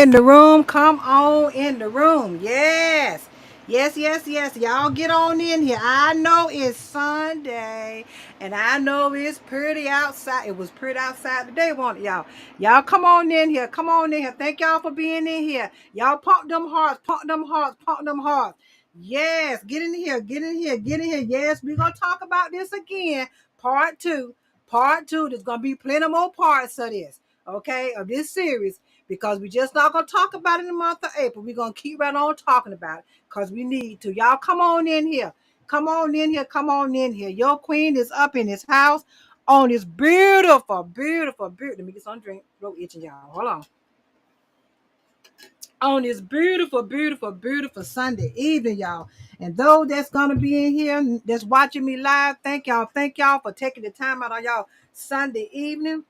In the room, come on in the room. Yes. Yes, yes, yes. Y'all get on in here. I know it's Sunday and I know it's pretty outside. It was pretty outside today, wasn't it, y'all? Y'all come on in here. Come on in here. Thank y'all for being in here. Y'all pump them hearts, pump them hearts, pump them hearts. Yes, get in here, get in here, get in here. Yes, we're gonna talk about this again. Part two. Part two. There's gonna be plenty more parts of this, okay, of this series because we just not gonna talk about it in the month of April. We're gonna keep right on talking about it because we need to. Y'all come on in here. Come on in here. Come on in here. Your queen is up in his house on this beautiful, beautiful, beautiful. Let me get some drink. Throat itching, y'all. Hold on. On this beautiful, beautiful, beautiful Sunday evening, y'all. And those that's gonna be in here, that's watching me live, thank y'all. Thank y'all for taking the time out on y'all Sunday evening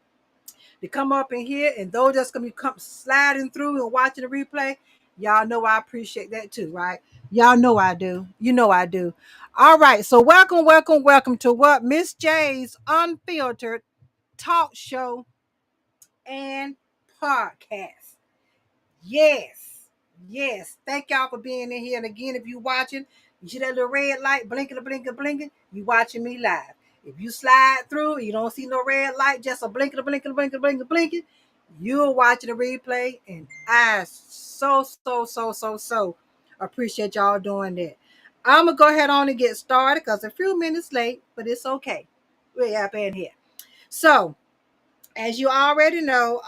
to come up in here, and those that's gonna be come sliding through and watching the replay, y'all know I appreciate that too, right? Y'all know I do. You know I do. All right, so welcome, welcome, welcome to what Miss J's Unfiltered Talk Show and Podcast. Yes, yes. Thank y'all for being in here. And again, if you watching, you see that little red light blinking, blinking, blinking. You watching me live. If you slide through, you don't see no red light, just a blinking, blinking, blinking, blinking, blinking. You're watching the replay, and I so appreciate y'all doing that. I'm gonna go ahead on and get started because a few minutes late, but it's okay. We're up in here. So, as you already know,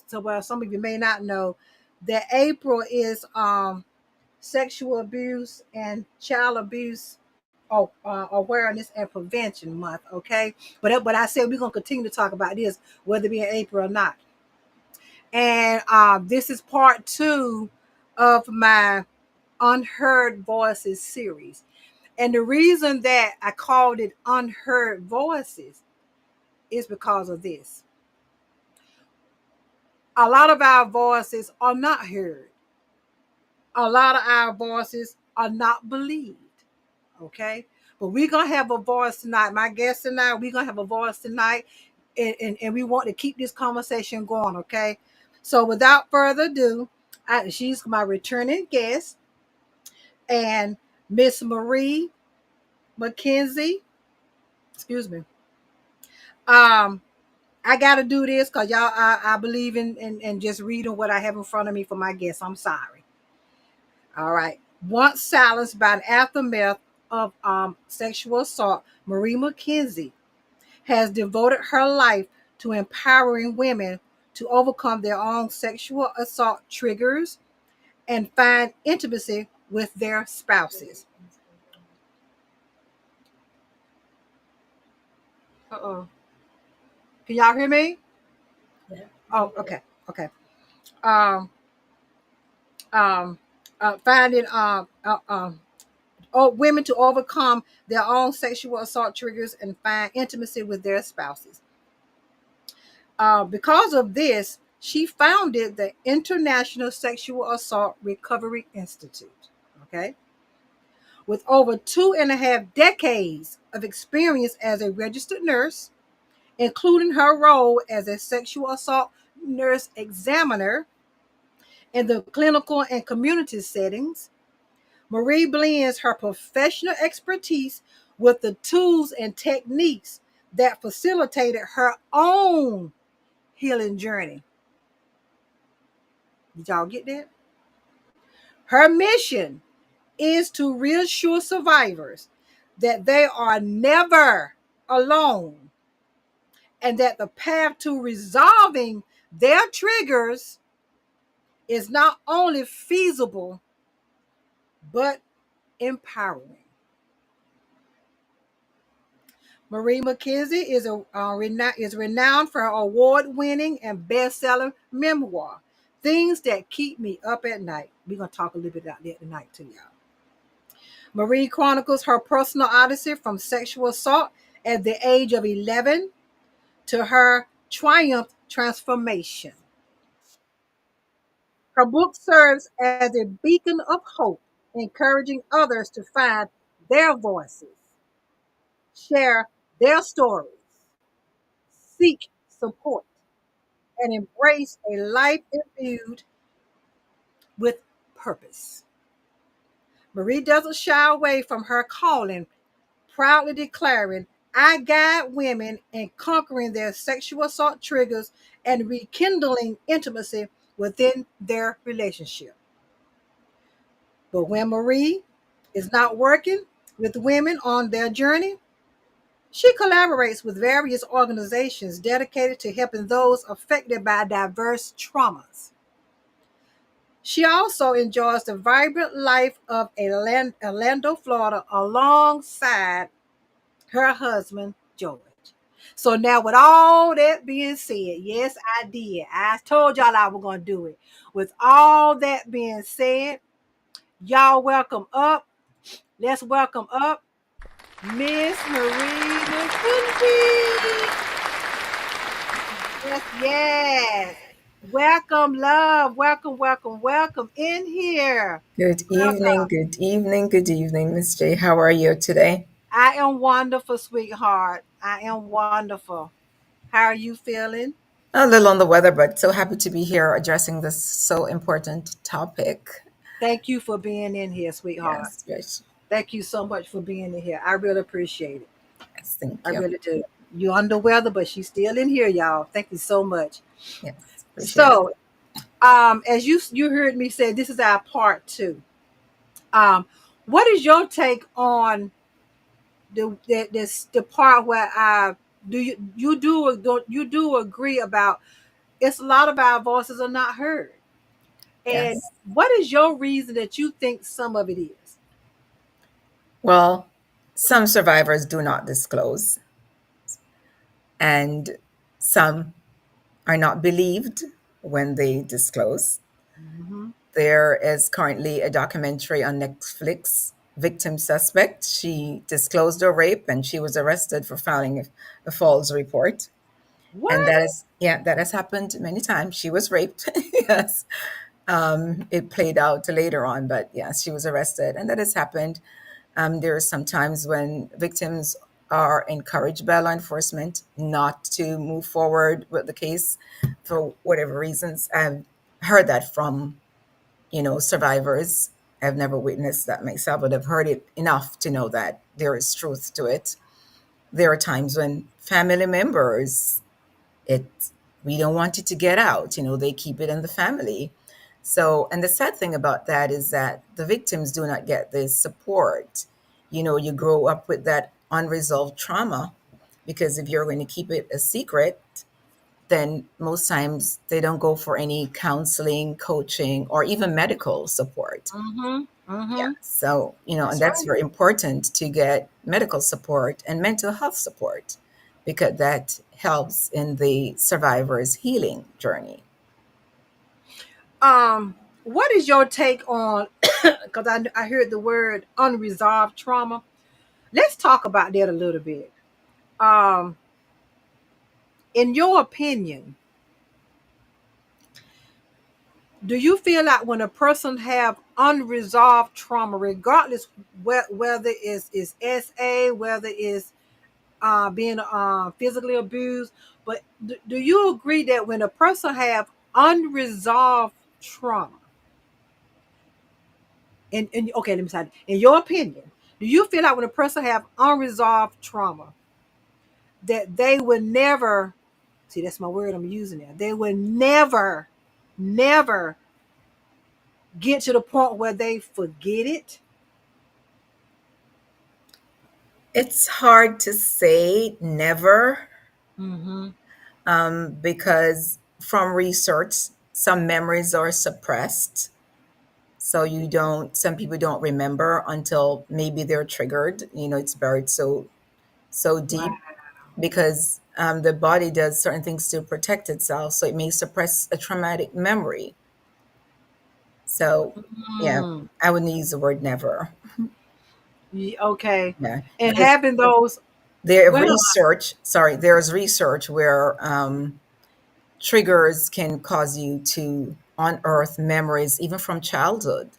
so well, some of you may not know that April is sexual abuse and child abuse awareness and prevention month. Okay, but I said we're gonna continue to talk about this whether it be in April or not. And this is part two of my Unheard Voices series. And the reason that I called it Unheard Voices is because of this. A lot of our voices are not heard. A lot of our voices are not believed. Okay. But we're going to have a voice tonight. My guest tonight, we're going to have a voice tonight. And we want to keep this conversation going. Okay. So without further ado, she's my returning guest and Miss Marie McKenzie. Excuse me. Um, I got to do this because y'all, I believe in just reading what I have in front of me for my guests. I'm sorry. All right. Once silenced by an aftermath of sexual assault, Marie McKenzie has devoted her life to empowering women to overcome their own sexual assault triggers and find intimacy with their spouses. Uh-oh. Can y'all hear me? Yeah. Oh, okay. Okay. Um, um, finding women to overcome their own sexual assault triggers and find intimacy with their spouses. Because of this, she founded the International Sexual Assault Recovery Institute. Okay. With over 2.5 decades of experience as a registered nurse, including her role as a sexual assault nurse examiner in the clinical and community settings, Marie blends her professional expertise with the tools and techniques that facilitated her own healing journey. Did y'all get that? Her mission is to reassure survivors that they are never alone and that the path to resolving their triggers is not only feasible but empowering. Marie McKenzie is renowned for her award-winning and best-selling memoir, Things That Keep Me Up at Night. We're going to talk a little bit about that tonight too, y'all. Marie chronicles her personal odyssey from sexual assault at the age of 11 to her triumph transformation. Her book serves as a beacon of hope, encouraging others to find their voices, share their stories, seek support, and embrace a life imbued with purpose. Marie doesn't shy away from her calling, proudly declaring, I guide women in conquering their sexual assault triggers and rekindling intimacy within their relationship. But when Marie is not working with women on their journey, she collaborates with various organizations dedicated to helping those affected by diverse traumas. She also enjoys the vibrant life of Orlando, Florida, alongside her husband, George. So now, with all that being said, yes, I did. I told y'all I was going to do it. With all that being said, y'all welcome up. Let's welcome up Miss Marie McKenzie. Yes, yes. Welcome, love. Welcome, welcome, welcome in here. Welcome. Good evening, Miss J. How are you today? I am wonderful, sweetheart. I am wonderful. How are you feeling? A little on the weather, but so happy to be here addressing this so important topic. Thank you for being in here, sweetheart. Yes, yes, Thank you so much for being in here. I really appreciate it. yes, I thank you. really do. You under weather, but she's still in here, y'all. Thank you so much. Yes, appreciate it. So, as you heard me say, this is our part two. Um, what is your take on the part where do you do agree about it's a lot of our voices are not heard, and Yes. what is your reason that you think some of it is? Well, some survivors do not disclose, and some are not believed when they disclose. Hmm. There is currently a documentary on Netflix, Victim Suspect. She disclosed her rape and she was arrested for filing a false report. And What? that is, yeah, that has happened many times. She was raped. Yes. It played out later on, but yes, she was arrested. And that has happened. There are some times when victims are encouraged by law enforcement not to move forward with the case for whatever reasons. I've heard that from survivors. I've never witnessed that myself, but I've heard it enough to know that there is truth to it. There are times when family members, it we don't want it to get out, they keep it in the family. So, and the sad thing about that is that the victims do not get the support. You grow up with that unresolved trauma, because if you're going to keep it a secret, then most times they don't go for any counseling, coaching, or even medical support. Mm-hmm. Yeah. Mm-hmm. So, and That's that's right. very important to get medical support and mental health support, because that helps in the survivor's healing journey. What is your take on because I heard the word unresolved trauma. Let's talk about that a little bit. um in your opinion, do you feel like when a person have unresolved trauma, regardless whether it's SA, whether it's being physically abused, but do you agree that when a person have unresolved trauma, and okay, let me say, in your opinion, do you feel like when a person have unresolved trauma that they would never see, that's my word I'm using there, they would never get to the point where they forget it? It's hard to say never, Mm-hmm. because from research, some memories are suppressed. So some people don't remember until maybe they're triggered. It's buried so Wow. deep, because the body does certain things to protect itself. So it may suppress a traumatic memory. So, yeah, Mm. I wouldn't use the word never. Okay. Yeah, And because having those, there go ahead. research. Sorry, there's research where triggers can cause you to unearth memories even from childhood.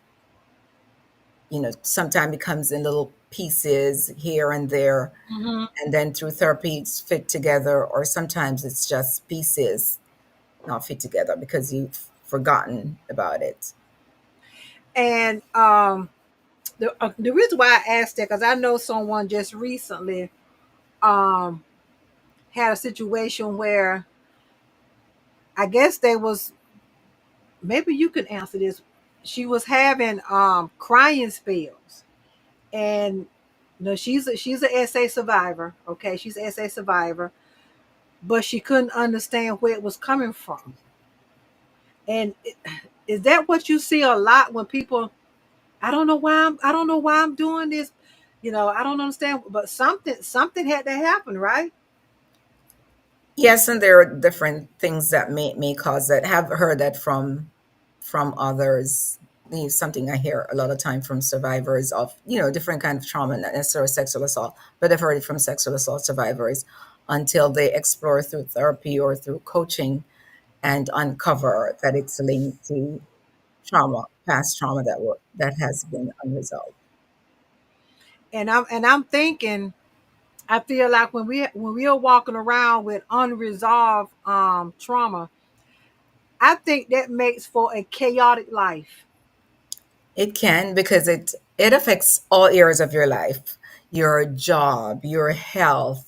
Sometimes it comes in little pieces here and there, Mm-hmm. and then through therapy it's fit together, or sometimes it's just pieces. not fit together because you've forgotten about it. And the reason why I asked that, because I know someone just recently um had a situation where I guess they was, maybe you can answer this. She was having crying spells, and no, she's a SA survivor. Okay, she's an SA survivor, but she couldn't understand where it was coming from. And is that what you see a lot when people? I don't know why I'm doing this. I don't understand. But something had to happen, right? Yes, and there are different things that may cause that. Have heard that from others. Something I hear a lot of time from survivors of different kind of trauma, not necessarily sexual assault, but I've heard it from sexual assault survivors until they explore through therapy or through coaching and uncover that it's linked to trauma, past trauma that has been unresolved. And I'm thinking, I feel like when we are walking around with unresolved trauma, I think that makes for a chaotic life. It can because it affects all areas of your life, your job, your health.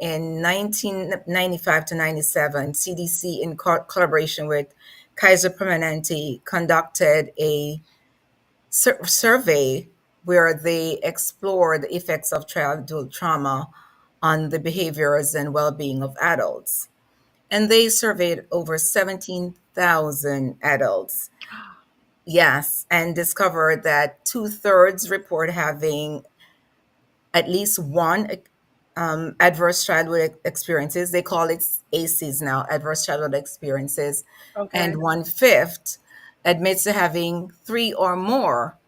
In 1995 to 97, CDC, in collaboration with Kaiser Permanente, conducted a survey where they explored the effects of childhood trauma on the behaviors and well being of adults. And they surveyed over 17,000 adults. Yes, and discovered that two-thirds report having at least one adverse childhood experiences. They call it ACEs now, adverse childhood experiences. Okay. And one-fifth admits to having three or more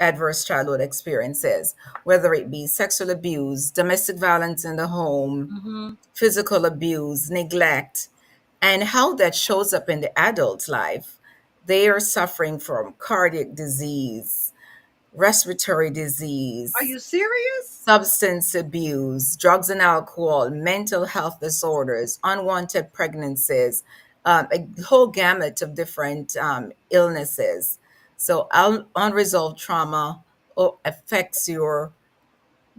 adverse childhood experiences, whether it be sexual abuse, domestic violence in the home, Mm-hmm. physical abuse, neglect, and how that shows up in the adult life. They are suffering from cardiac disease, respiratory Are disease, you serious? substance abuse, drugs and alcohol, mental health disorders, unwanted pregnancies, a whole gamut of different illnesses. So, unresolved trauma affects your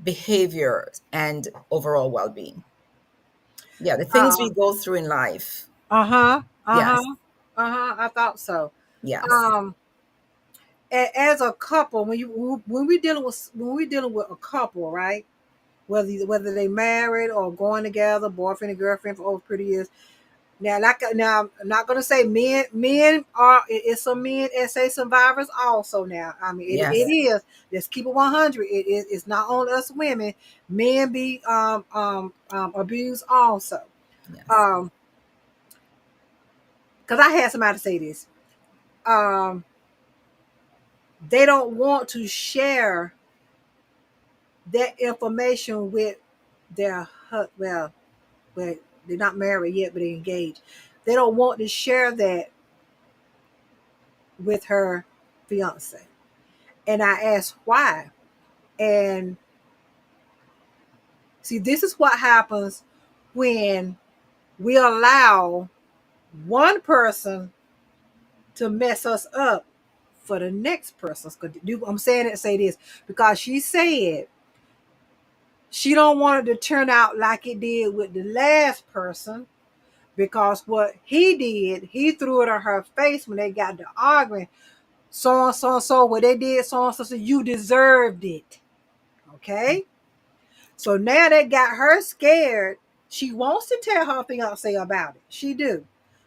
behavior and overall well being. Yeah, the things we Uh go through in life. huh. Uh Yes, huh. Uh huh. I thought so. yes, Um, as a couple, when we dealing with a couple, right? Whether they married or going together, boyfriend and girlfriend for over 30 years. Now, I'm not gonna say men are. It's some men SA survivors also. Now, I mean, it yes, is. Let's keep it 100. It's not only us women. Men be abused also. yes. Um, because I had somebody say this. Um, they don't want to share that information with their well, they're not married yet, but they're engaged. They don't want to share that with her fiance. And I asked why. And see, this is what happens when we allow one person to mess us up for the next person. I'm saying it, say this because she said she don't want it to turn out like it did with the last person, because what he did, he threw it on her face when they got to arguing. So and so and so, what they did, so and so, so you deserved it. Okay. So now that got her scared. She wants to tell her fiance about it. She do.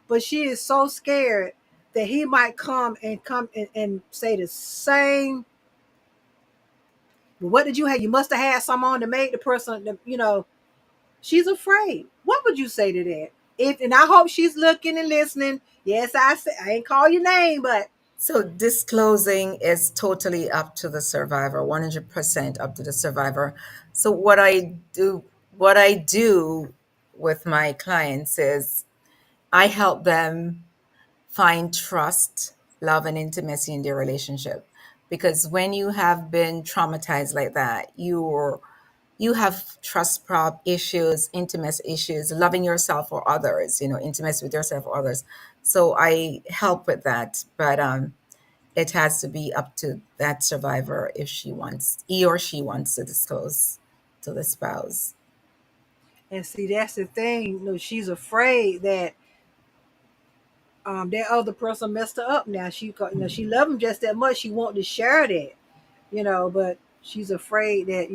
But she is so scared that he might come and say the same. Well, what did you have? You must have had someone to make the person. She's afraid. What would you say to that? If and I hope she's looking and listening. Yes, I say I ain't call your name, but So disclosing is totally up to the survivor, 100% up to the survivor. So what I do with my clients is I help them find trust, love, and intimacy in their relationship. Because when you have been traumatized like that, you have trust prob issues, intimacy issues, loving yourself or others, intimacy with yourself or others. So I help with that, but it has to be up to that survivor if he or she wants to disclose to the spouse. And see, that's the thing. She's afraid that that other person messed her up. Now she loved him just that much. She wanted to share that, but she's afraid that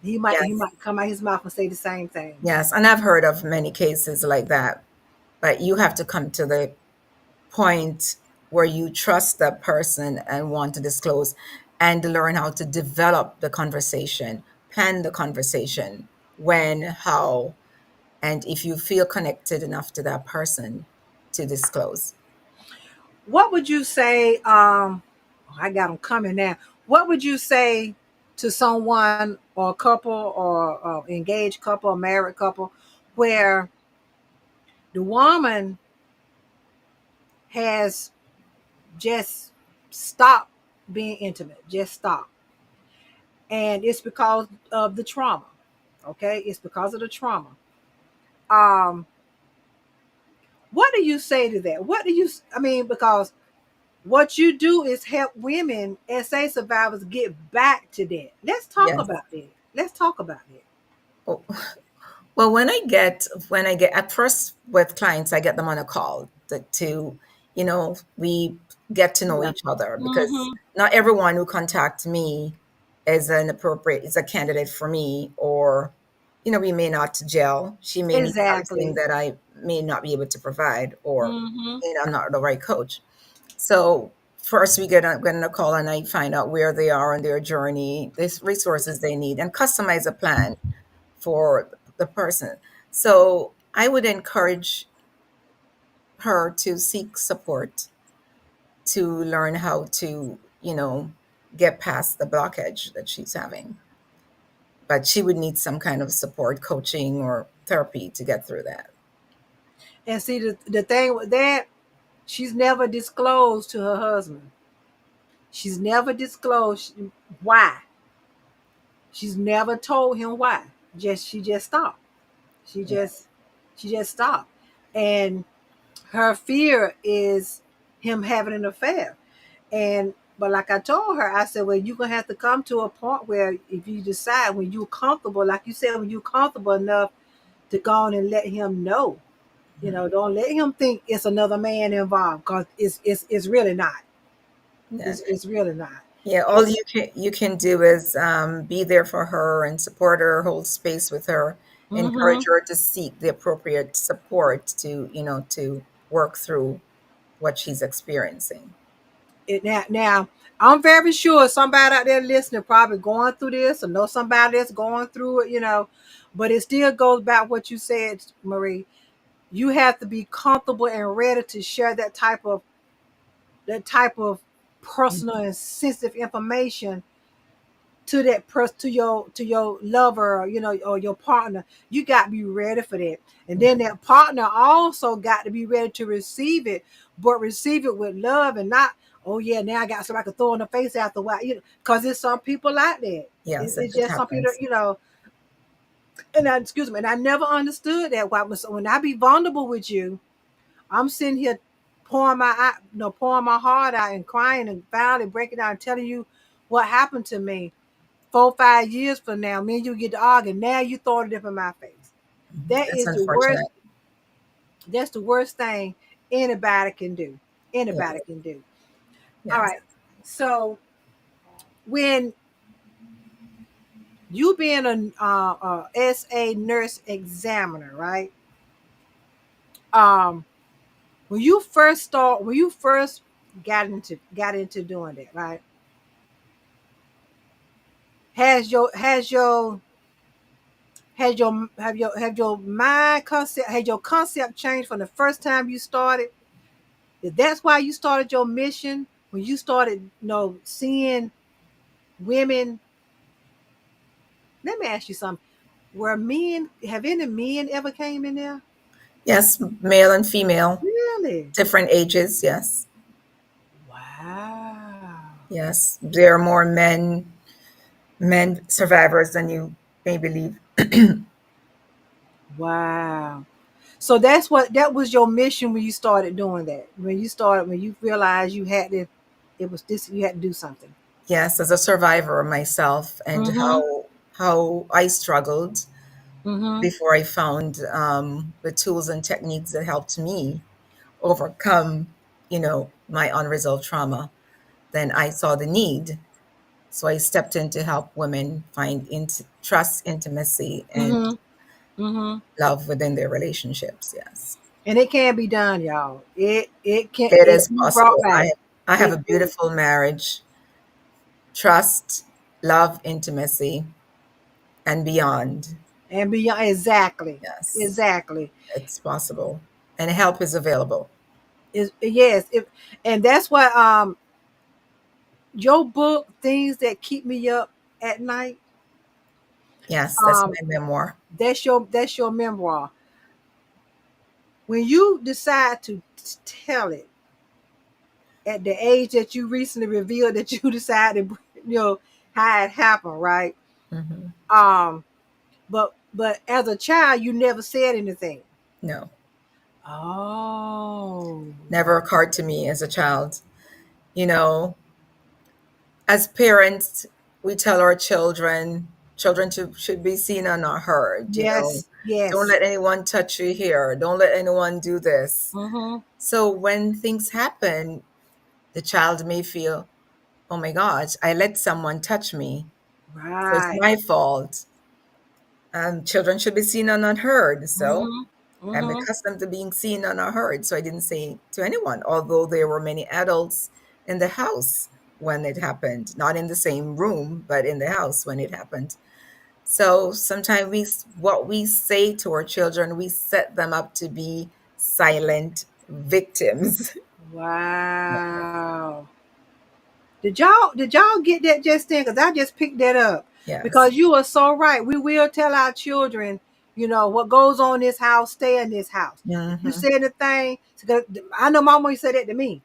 he Yes, might come out his mouth and say the same thing. yes, and I've heard of many cases like that. But you have to come to the point where you trust that person and want to disclose, and learn how to develop the conversation, plan the conversation, when, how, and if you feel connected enough to that person to disclose. What would you say? I got them coming now. What would you say to someone or a couple or engaged couple or married couple where the woman has just stopped being intimate, just stop, and it's because of the trauma. Okay, it's because of the trauma. Um, what do you say to that? What do you? I mean, because what you do is help women SA survivors get back to that. Let's talk Yes. about that. Let's talk about that. Oh, well, when I get at first with clients, I get them on a call we get to know Yeah. each other, because Mm-hmm. not everyone who contacts me is a candidate for me, or we may not gel. She may need something Exactly. that I may not be able to provide, or Mm-hmm. I'm not the right coach. So first we get on a call, and I find out where they are on their journey, the resources they need, and customize a plan for the person. So I would encourage her to seek support, to learn how to, get past the blockage that she's having. But she would need some kind of support, coaching, or therapy to get through that. And see, the thing with that, she's never disclosed to her husband. She's never disclosed why. She's never told him why. She just stopped. She Yes. just she just stopped. And her fear is him having an affair. And but like I told her, I said, well, you're gonna have to come to a point where if you decide when you're comfortable, like you said, when you're comfortable enough to go on and let him know. Don't let him think it's another man involved, because it's really not. Yeah. It's really not. Yeah, all It's you can do is be there for her and support her, hold space with her, encourage mm-hmm. her to seek the appropriate support to work through what she's experiencing. Now I'm very sure somebody out there listening probably going through this or know somebody that's going through it, but it still goes back what you said, Marie. You have to be comfortable and ready to share that type of personal Mhm. and sensitive information to that person, to your lover, or your partner. You got to be ready for that. And then that partner also got to be ready to receive it, but receive it with love, and not, oh yeah, now I got somebody to throw in the face after a while, because there's some people like that. Yes, It's it just some people, happens. excuse me, and I never understood that. Why when I be vulnerable with you, I'm sitting here pouring my heart out and crying and finally breaking down and telling you what happened to me. 4, 5 years from now, me and you get to argue. Now you throwing it up in my face. Mhm. That That's is the worst. unfortunate. That's the worst thing anybody can do. Anybody Yes, can do. All yes, right. So when you being a SA nurse examiner, right? Um, when you first got into doing that, right? Has your mind concept, has your concept changed from the first time you started? That's why you started your mission when you started, seeing women. Let me ask you something. Have any men ever came in there? yes. Male and female, Really? different ages. Yes, Wow. yes. There are more men men survivors than you may believe. Wow. So that was your mission when you started doing that. When you realized you had to, it was this, you had to do something. Yes, as a survivor myself, and Mm-hmm. how I struggled Mm-hmm. before I found the tools and techniques that helped me overcome, my unresolved trauma. Then I saw the need, so I stepped in to help women find trust, intimacy, and Mm-hmm. Mm-hmm. love within their relationships. Yes, And it can be done, y'all. it It is can be brought possible. back. I have It a beautiful marriage, trust, love, intimacy, and beyond. and beyond, exactly. Yes, Exactly. it's possible, and help is available. Is yes, and that's what your book, Things That Keep Me Up at Night, Yes, that's um my memoir. that's your memoir. When you decide to tell it at the age that you recently revealed that you decided, how it happened, right? Hmm. Um, but as a child, you never said anything. No, Oh, never occurred to me as a child. You know, as parents, we tell our children should be seen and not heard. yes, Don't yes. let anyone touch you here. Don't let anyone do this. Mm-hmm. So when things happen, the child may feel, oh my gosh, I let someone touch me. So it's Right. my fault. Children should be seen and not heard. So Mm-hmm. I'm Mm-hmm. accustomed to being seen and not heard. So I didn't say to anyone, although there were many adults in the house when it happened, not in the same room, but in the house when it happened. So sometimes what we say to our children, we set them up to be silent victims. Wow. Did y'all get that just then? Because I just picked that up. Yes. Because you are so right. We will tell our children, what goes on in this house, stay in this house. If you Hmm. say anything, I know my mom used to say that to me.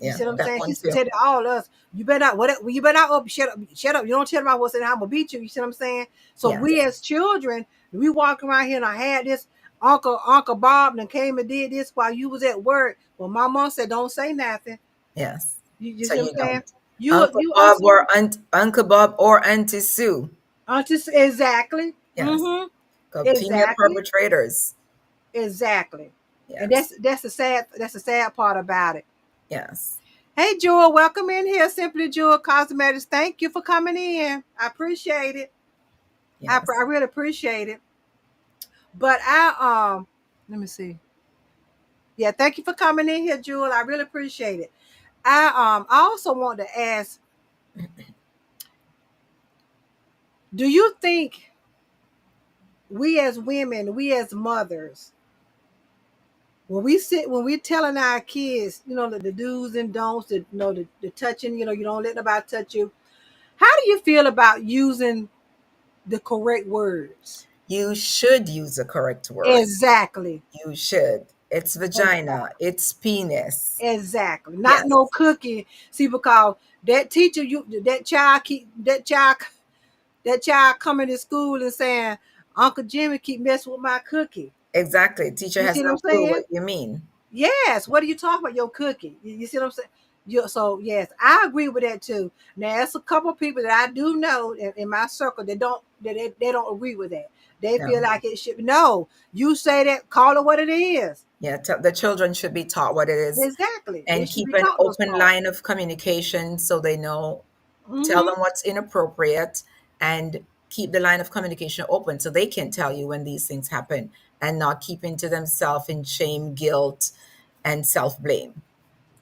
You Yeah, see what I'm that saying? She one used to too. tell all of us, you better not whatever you better not up, shut up, shut up. You don't tell me what's in the house, I'm gonna beat you. You see what I'm saying? So we Yes. as children, we walk around here and I had this Uncle Bob and came and did this while you was at work. Well, my mom said, don't say nothing. Yes. You So see what you I'm saying? don't. You Uncle you Bob also or Uncle Bob or Auntie Sue. just exactly. Yes. Female Exactly. perpetrators. Exactly. And Yes. that's the sad part about it. Yes. Hey Jewel, welcome in here. Simply Jewel Cosmetics. Thank you for coming in. I appreciate it. I Yes. really appreciate it. But let me see. Yeah, thank you for coming in here, Jewel. I really appreciate it. I also want to ask, do you think we as women, we as mothers, when we're telling our kids, the do's and don'ts, the touching, you don't let nobody touch you. How do you feel about using the correct words? You should use the correct word. Exactly. You should. It's vagina. Exactly. It's penis. Exactly. Not no Yes. cookie. See, because that teacher, that child coming to school and saying, Uncle Jimmy keep messing with my cookie. Exactly. Teacher You has see what no I'm clue what saying? you mean. Yes. What are you talking about? Your cookie. You see what I'm saying? So yes, I agree with that too. Now, there's a couple of people that I do know in my circle that they don't agree with that. They feel No. like it should be no. You say that, call it what it is. Yeah. The children should be taught what it is Exactly. They and should keep be an taught those open parts. line of communication so they know, tell Mm-hmm. them what's inappropriate, and keep the line of communication open so they can tell you when these things happen and not keeping to themselves in shame, guilt, and self blame.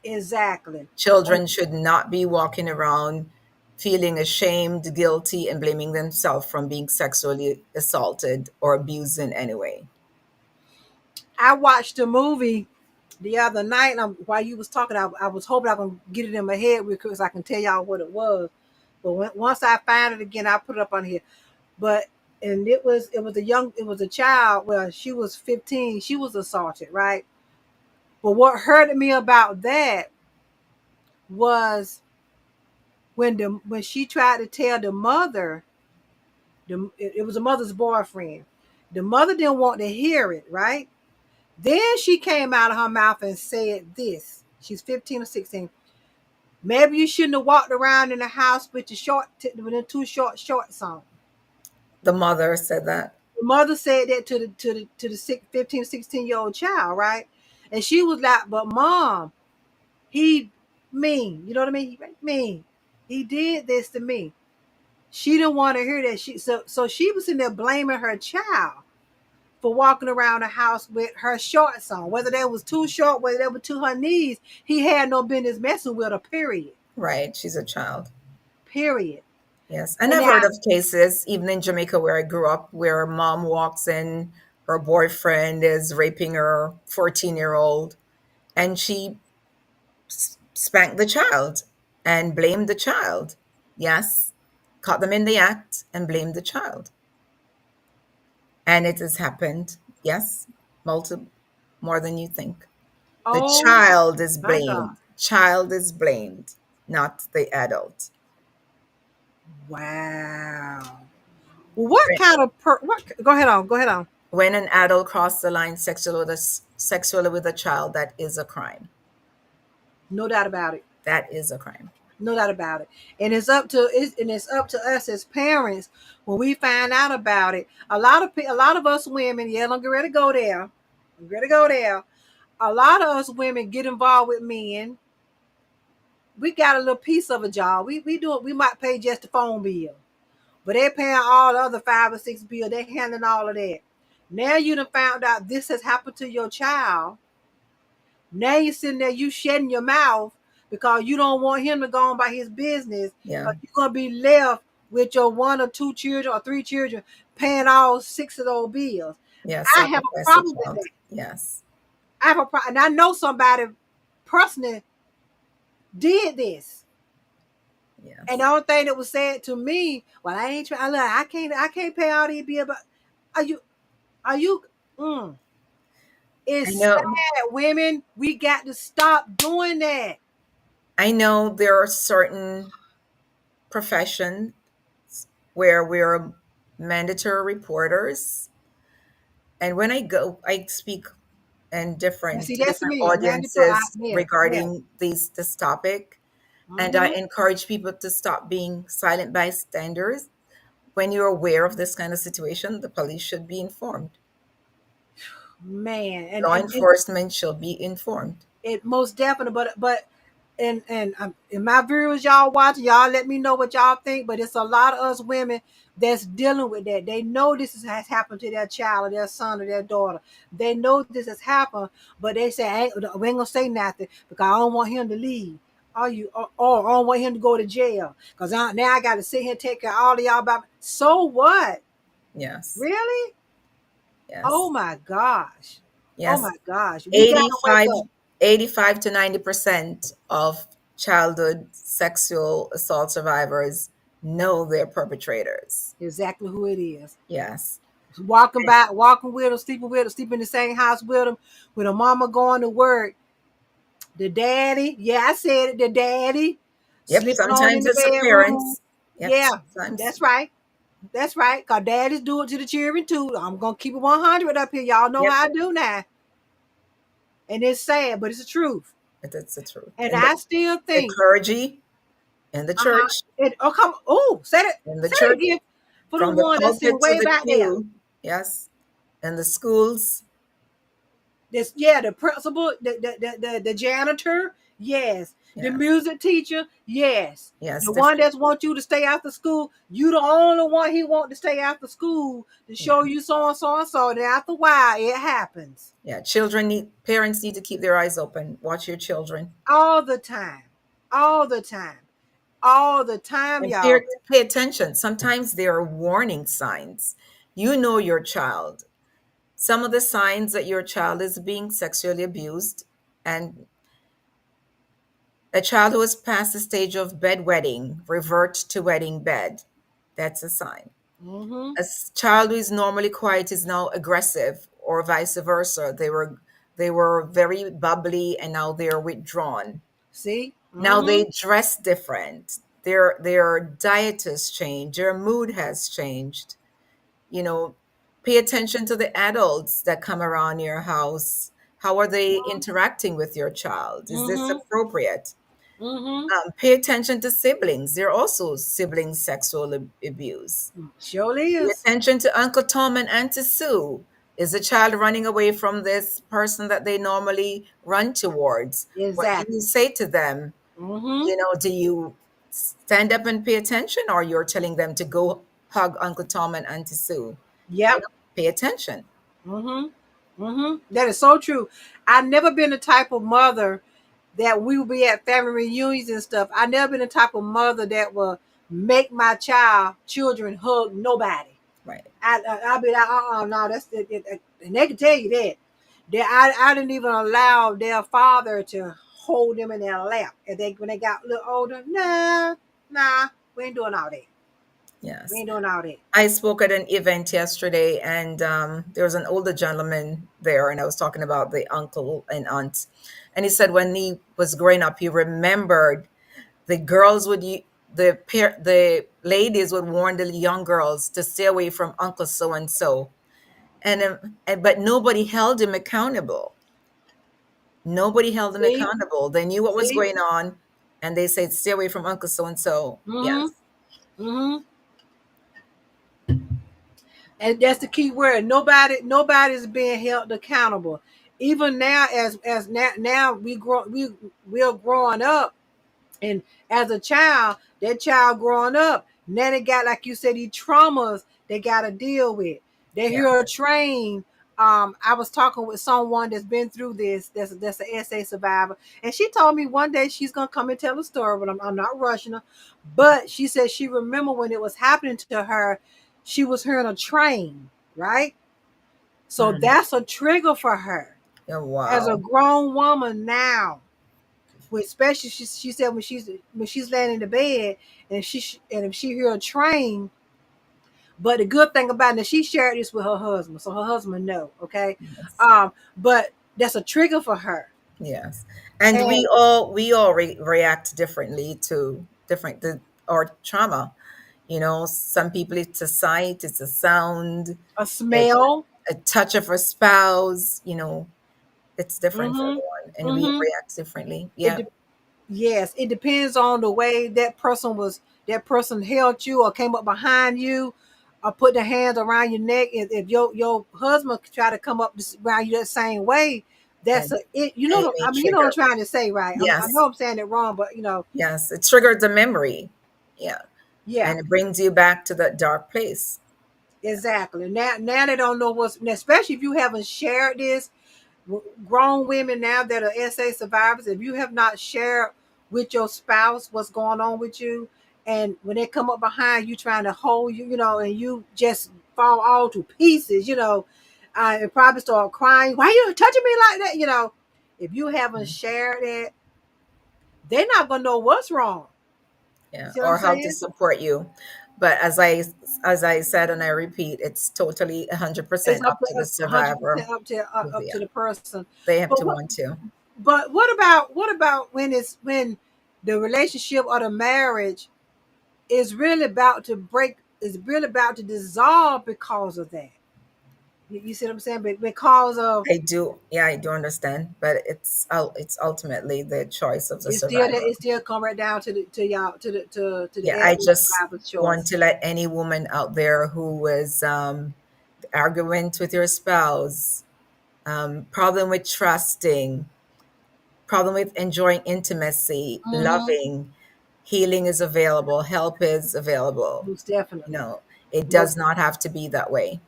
Exactly. And Children should not be walking around feeling ashamed, guilty, and blaming themselves from being sexually assaulted or abused in any way. I watched a movie the other night, and while you was talking, I was hoping I can get it in my head real quick so I can tell y'all what it was. But once I find it again, I'll put it up on here. But and it was a child. Well, she was 15. She was assaulted, right? But what hurted me about that was when she tried to tell the mother, it was the mother's boyfriend. The mother didn't want to hear it, right? Then she came out of her mouth and said this. She's 15 or 16. Maybe you shouldn't have walked around in the house with the two shorts on. The mother said that. The mother said that to the 15, 16-year-old child, right? And she was like, but mom, he mean. You know what I mean? He mean. He did this to me. She didn't want to hear that. So she was in there blaming her child for walking around the house with her shorts on. Whether they was too short, whether they were to her knees, he had no business messing with her, period. Right. She's a child. Period. Yes. And And I've now, heard of cases, even in Jamaica where I grew up, where a mom walks in, her boyfriend is raping her 14-year-old, and she spanked the child and blamed the child. Yes. Caught them in the act and blamed the child. And it has happened, yes, multiple, more than you think. The oh child is my God. blamed. Child is blamed, not the adult. Wow. Well, what kind of what go ahead on. Go ahead on. When an adult crosses the line sexually with a child, that is a crime. No doubt about it. That is a crime. No doubt about it. And it's up to us as parents when we find out about it. A lot of us women, yeah, I'm ready to go there. I'm ready to go there. A lot of us women get involved with men. We got a little piece of a job. We might pay just the phone bill, but they're paying all the other 5 or 6 bills. They're handling all of that. Now you done found out this has happened to your child. Now you're sitting there, you shedding your mouth because you don't want him to go on by his business. Yeah. Because you're gonna be left with your 1 or 2 children or 3 children paying all 6 of those bills. Yeah. I have a Sacrifice a problem with child. that. Yes. I have a problem, and I know somebody personally did this. And the Yes. only thing that was said to me, well, I ain't trying. I can't pay all these bills. But are you? Are you? Mm, I it's know. sad, women. We got to stop doing that. I know there are certain professions where we're mandatory reporters, and when I go, I speak in And different see, to that's different me, a mandatory. audiences Yes, yes. regarding this topic, and I Mm-hmm. encourage people to stop being silent bystanders. When you're aware of this kind of situation, the police should be informed. Man, Law enforcement should be informed. it most definitely, but and my viewers, y'all watching, y'all let me know what y'all think. But it's a lot of us women that's dealing with that. They know has happened to their child or their son or their daughter. They know this has happened, but they say we ain't gonna say nothing because I don't want him to leave. Are you or I don't want him to go to jail because now I got to sit here and take care of all of y'all. So what? Yes, Really? Oh yes, my gosh! Oh yes. my gosh! We gotta wake 85, up. 85 to 90% of childhood sexual assault survivors know their perpetrators. Exactly who it is. Yes. Walking with them, sleeping in the same house with them, with a mama going to work. The daddy, yeah, I said it, the daddy, Yep. sleeping on in Sometimes the it's bedroom. appearance. Yep. Yeah, Sometimes. that's right. That's right. Cause daddies do it to the children too. I'm gonna keep it 100 up here. Y'all know Yep. how I do now. And it's sad, but it's the truth. It's the truth. And And I still the think, clergy in the uh-huh. church, Oh come oh, in the say it church, again for the from the one that's in pulpit to way the back there. pew. Yes. In the schools. This, yeah, the principal, the janitor, yes. The Yes. music teacher, yes. Yes. The one Different. that wants you to stay after school, you the only one he want to stay after school to show Yeah. you so and so and so. Then after a while, it happens Yeah. Parents need to keep their eyes open. Watch your children. all the time, all the time, all the time, And y'all. pay attention. Sometimes there are warning signs. You know your child. Some of the signs that your child is being sexually abused, and a child who has passed the stage of bedwetting revert to wetting bed. That's a sign. Mm-hmm. Child who is normally quiet is now aggressive, or vice versa. They were very bubbly and now they're withdrawn. See, Now mm-hmm. they dress different. their diet has changed, their mood has changed. You know, pay attention to the adults that come around your house. How are they interacting with your child? Is this Mm-hmm. appropriate? Mm-hmm. Pay attention to siblings. They're also sibling sexual abuse. Surely Pay is. attention to Uncle Tom and Auntie Sue. Is the child running away from this person that they normally run towards? What do you Exactly. say to them? Mm-hmm. You know, do you stand up and pay attention, or you're telling them to go hug Uncle Tom and Auntie Sue? You Yep. know, pay attention. Mm-hmm. Mm-hmm. That is so true. I've never been the type of mother that we would be at family reunions and stuff. I've never been the type of mother that will make my children hug nobody. Right. I'll be like, no, that's it, and they can tell you that. I didn't even allow their father to hold them in their lap. And they when they got a little older, nah, we ain't doing all that. We Yes. ain't doing all that. I spoke at an event yesterday, and there was an older gentleman there, and I was talking about the uncle and aunt. And he said when he was growing up, he remembered the girls would, the ladies would warn the young girls to stay away from Uncle so and so, but nobody held him accountable. Nobody held him See, accountable. They knew what was see, going on, and they said, "Stay away from Uncle so and so." mm-hmm, Yes, mm-hmm. And that's the key word. Nobody's being held accountable. Even now, as now we're growing up. And as a child, that child growing up, now they got, like you said, these traumas they got to deal with. They yeah, hear a train. I was talking with someone that's been through this. That's an SA survivor, and she told me one day she's gonna come and tell a story, but I'm not rushing her. But she said she remember when it was happening to her, she was hearing a train, right? So mm, that's a trigger for her yeah, as a wow, grown woman now, especially she said when she's laying in the bed and if she hear a train. But the good thing about it, that she shared this with her husband, so her husband know. Okay, yes. but that's a trigger for her. Yes, and And we all react differently to or trauma. You know, some people it's a sight, it's a sound, a it's smell. a touch of a spouse. You know, it's different for Mm-hmm. everyone, and we Mm-hmm. react differently. It Yeah, Yes, it depends on the way that person held you or came up behind you or put their hands around your neck. If your husband try to come up around you that same way, that's and a it. and it may You know what I'm trigger. trying to say, right? I Yes, know I'm saying it wrong, but yes, it triggers a memory. Yeah, yeah, and it brings you back to that dark place. exactly. Now they don't know especially if you haven't shared this. Grown women now that are SA survivors, if you have not shared with your spouse what's going on with you, and when they come up behind you trying to hold you, and you just fall all to pieces, and probably start crying. Why you touching me like that? If you haven't shared it, they're not gonna know what's wrong. You Yeah, see what I'm or how to saying? support you. But as I said and I repeat, it's totally It's 100% up up to to the 100% survivor. up to Yeah, the person. they have But to want to. what about when the relationship or the marriage is really about to break, is really about to dissolve because of that? You see what I'm saying? Because of I do, yeah, I do understand, but it's ultimately the choice of the survivor. it still come right down to y'all to the Yeah, I essay just survivor's want choice. to let any woman out there who is argument with your spouse, problem with trusting, problem with enjoying intimacy, Mm-hmm. loving, healing is available, help is available. Most You definitely. know, it does Most not have to be that way.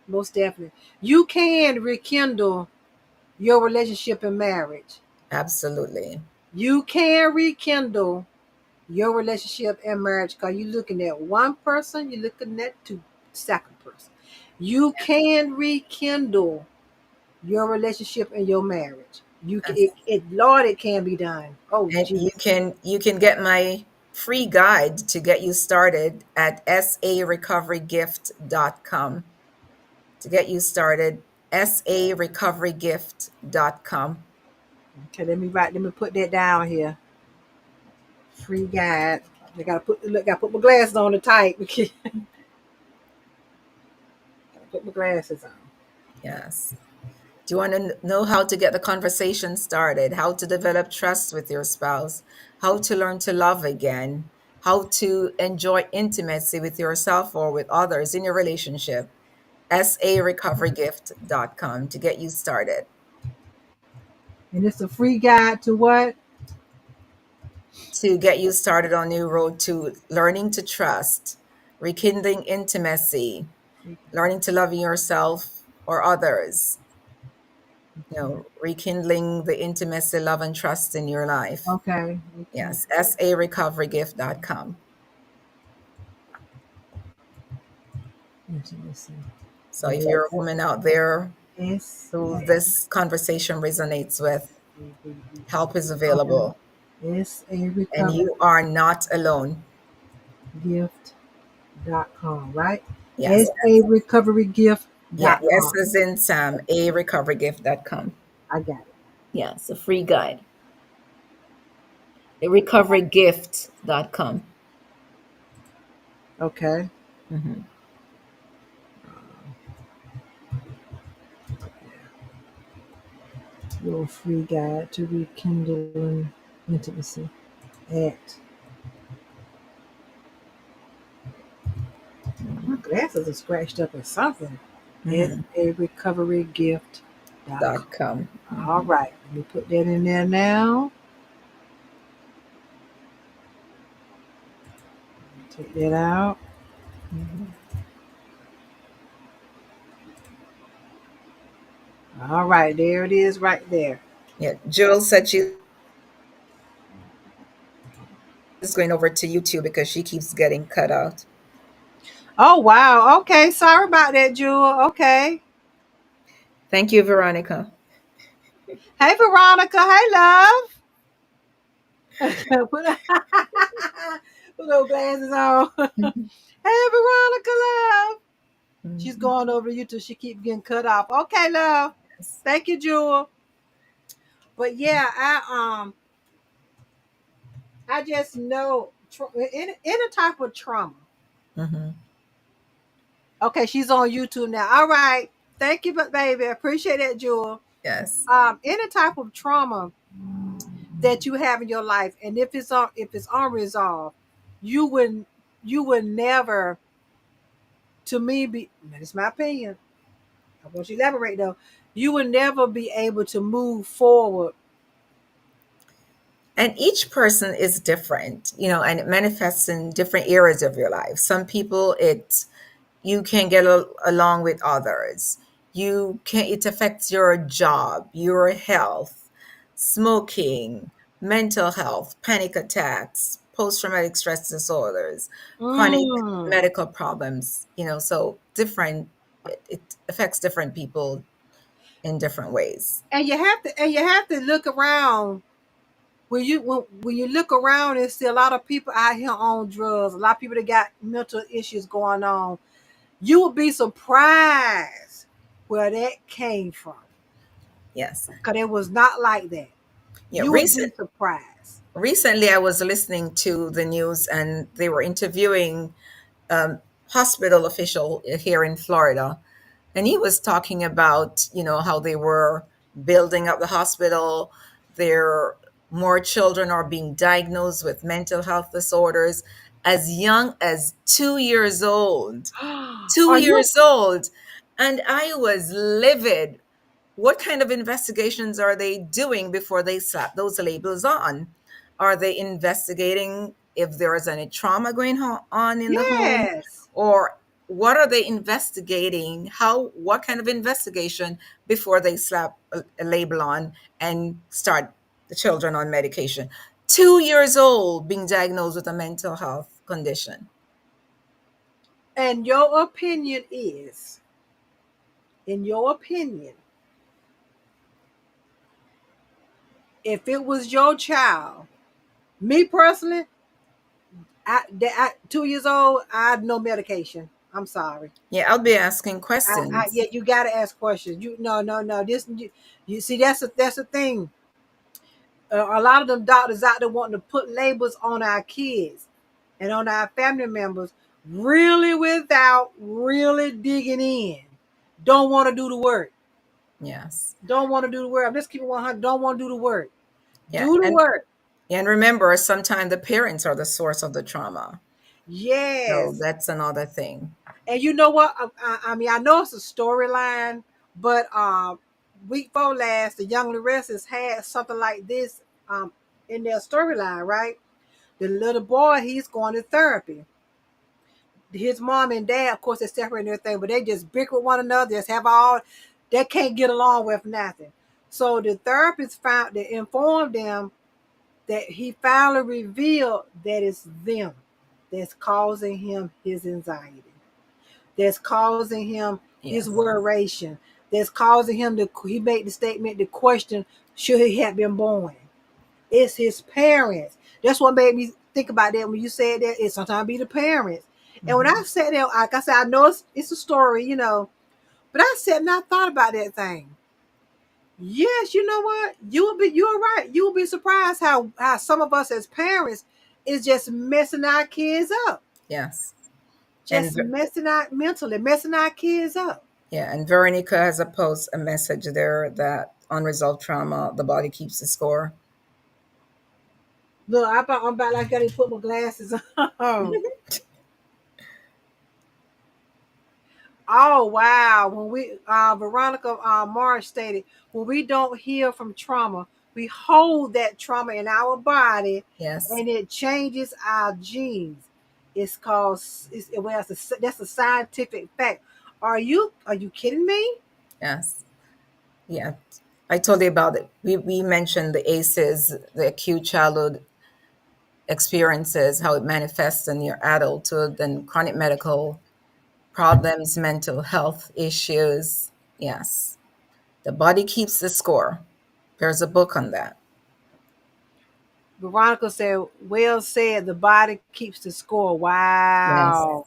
most definitely. You can rekindle your relationship and marriage. Absolutely. You can rekindle your relationship and marriage because you're looking at one person, you're looking at two second person. You can rekindle your relationship and your marriage. You can, Yes. Lord, it can be done. Oh, And you Jesus. can you can get my free guide to get you started at sarecoverygift.com. To get you started, sarecoverygift.com. Okay, let me put that down here. Free guide. I gotta put my glasses on to type. Gotta put my glasses on. Yes. Do you want to know how to get the conversation started, how to develop trust with your spouse, how to learn to love again, how to enjoy intimacy with yourself or with others in your relationship? sarecoverygift.com to get you started. And it's a free guide to what? To get you started on your road to learning to trust, rekindling intimacy, learning to love yourself or others, rekindling the intimacy, love, and trust in your life. Okay. Okay. Yes, sarecoverygift.com. Intimacy. So if you're a woman out there S. who this conversation resonates with, help is Okay. available SA and Recovery you are not alone. Gift.com, right? Yes. SA Recovery Yeah, yes Gift.com. as in Sam, arecoverygift.com. I got it. Yeah, it's a free guide. Recoverygift.com. Okay. Mm-hmm. Your free guide to rekindling intimacy at my glasses are scratched up or something. Mm-hmm. SA Recovery Gift.com. .com. All Mm-hmm. right. Let me put that in there now. Take that out. Mm-hmm. All right. There it is right there. Yeah, Jill said she's going over to YouTube because she keeps getting cut out. Oh, wow. Okay. Sorry about that, Jewel. Okay. Thank you, Veronica. Hey, Veronica. Hey, love. put, put those glasses on. Mhm. Hey, Veronica, love. She's Mhm. going over to you till she keep getting cut off. Okay, love. Yes. Thank you, Jewel. But yeah, I just know in a type of trauma. Mhm. Okay, she's on YouTube now. All right. Thank you, but baby. I appreciate that, Jewel. Yes. Any type of trauma that you have in your life, and if it's unresolved, you would never, to me, be. That's my opinion. I want you to elaborate though. You would never be able to move forward. And each person is different, and it manifests in different areas of your life. Some people, you can get along with others. You can It affects your job, your health, smoking, mental health, panic attacks, post-traumatic stress disorders, chronic Mm. medical problems, so different. It affects different people in different ways. And you have to look around. When you look around and see a lot of people out here on drugs, a lot of people that got mental issues going on, you would be surprised where that came from. Yes. Because it was not like that. Yeah, You would be surprised. recently I was listening to the news and they were interviewing hospital official here in Florida, and he was talking about how they were building up the hospital. There more children are being diagnosed with mental health disorders as young as 2 years old. two Are you years old, and I was livid. What kind of investigations are they doing before they slap those labels on? Are they investigating if there is any trauma on in the home? yes. Or what are they investigating? What kind of investigation before they slap a label on and start the children on medication? 2 years old being diagnosed with a mental health condition. And your opinion is, in your opinion, if it was your child, me personally, 2 years old, I had no medication. I'm sorry. Yeah, I'll be asking Yeah, questions. you got to ask questions. No. You see, that's the thing. A lot of them doctors out there wanting to put labels on our kids. and on our family members, really without really digging in. Don't want to do the work. Yes. Don't want to do the work. I'm just keeping 100. Don't want to do the work. Yeah. Do the work. And remember, sometimes the parents are the source of the trauma. So Yes. that's another thing. And you know what? I mean, I know it's a storyline, but week 4 last, the Young Laresses had something like this in their storyline, right? The little boy, he's going to therapy. His mom and dad, of course, they're separate and everything, but they just bicker with one another. Just have all they can't get along with nothing. So the therapist found they informed them that he finally revealed that it's them that's causing him his anxiety, that's causing him his Yes. worration, that's causing him to he made the statement to question should he have been born. It's his parents. That's what made me think about that when you said that. It sometimes be the parents. And when I Hmm. said that, like I said, I know it's a story, but I said and I thought about that thing. Yes, you know what? You're right. You will be surprised how some of us as parents is just messing our kids up. Yes. And Just messing out mentally, messing our kids up. yeah, and Veronica has a post a message there that unresolved trauma, the body keeps the score. Look, I'm about like I gotta put my glasses on. Oh wow! When we Veronica Mars stated, when we don't heal from trauma, we hold that trauma in our body, Yes. and it changes our genes. It's called well, that's a scientific fact. Are you kidding me? Yes. Yeah. I told you about it. We mentioned the ACEs, the acute childhood experiences, how it manifests in your adulthood, and chronic medical problems, mental health issues. Yes. The body keeps the score. There's a book on that. Veronica said, "Well said. The body keeps the score." Yes. Wow,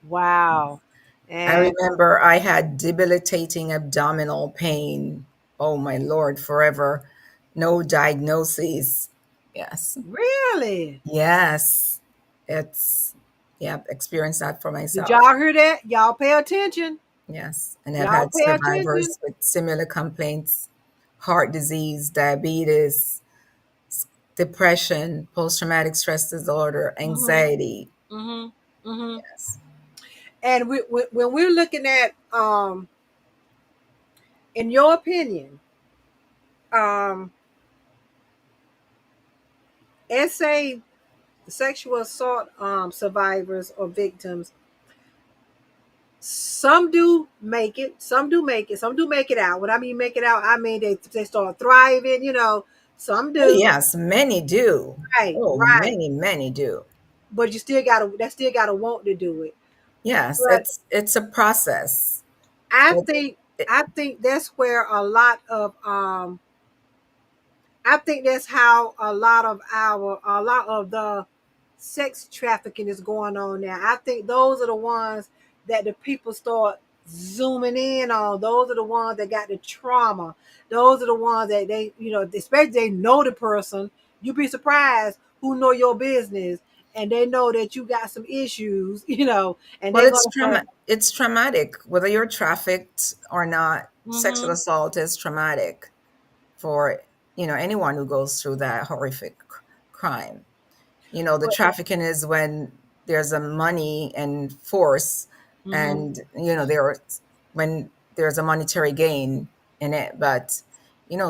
wow, I and remember I had debilitating abdominal pain. Oh my Lord, forever. No diagnoses. Yes. really. Yes. It's, yeah, experienced that for Did myself. y'all hear that? Y'all pay attention. Yes. And I've Y'all had pay attention. survivors with similar complaints, heart disease, diabetes, depression, post traumatic stress disorder, Mm-hmm. anxiety. Mm-hmm. Mm-hmm. Yes. And when we're looking at, in your opinion, um, essay sexual assault survivors or victims, some do make it, some do make it, some do make it out. When I mean make it out, I mean they start thriving. Some Oh, do. yes. Many do. Right, Oh, right. many, many do. But you still gotta, that still gotta want to do it. Yes. But It's a process. I It, think it, I think that's where a lot of I think that's how a lot of the sex trafficking is going on now. I think those are the ones that the people start zooming in on. Those are the ones that got the trauma. Those are the ones that they, especially they know the person. You'd be surprised who know your business and they know that you got some issues, and well, they're gonna say, it's traumatic. Whether you're trafficked or not, sexual mm-hmm. assault is traumatic for, anyone who goes through that horrific crime. The But trafficking is when there's a money and force, mm-hmm. and when there's a monetary gain in it. But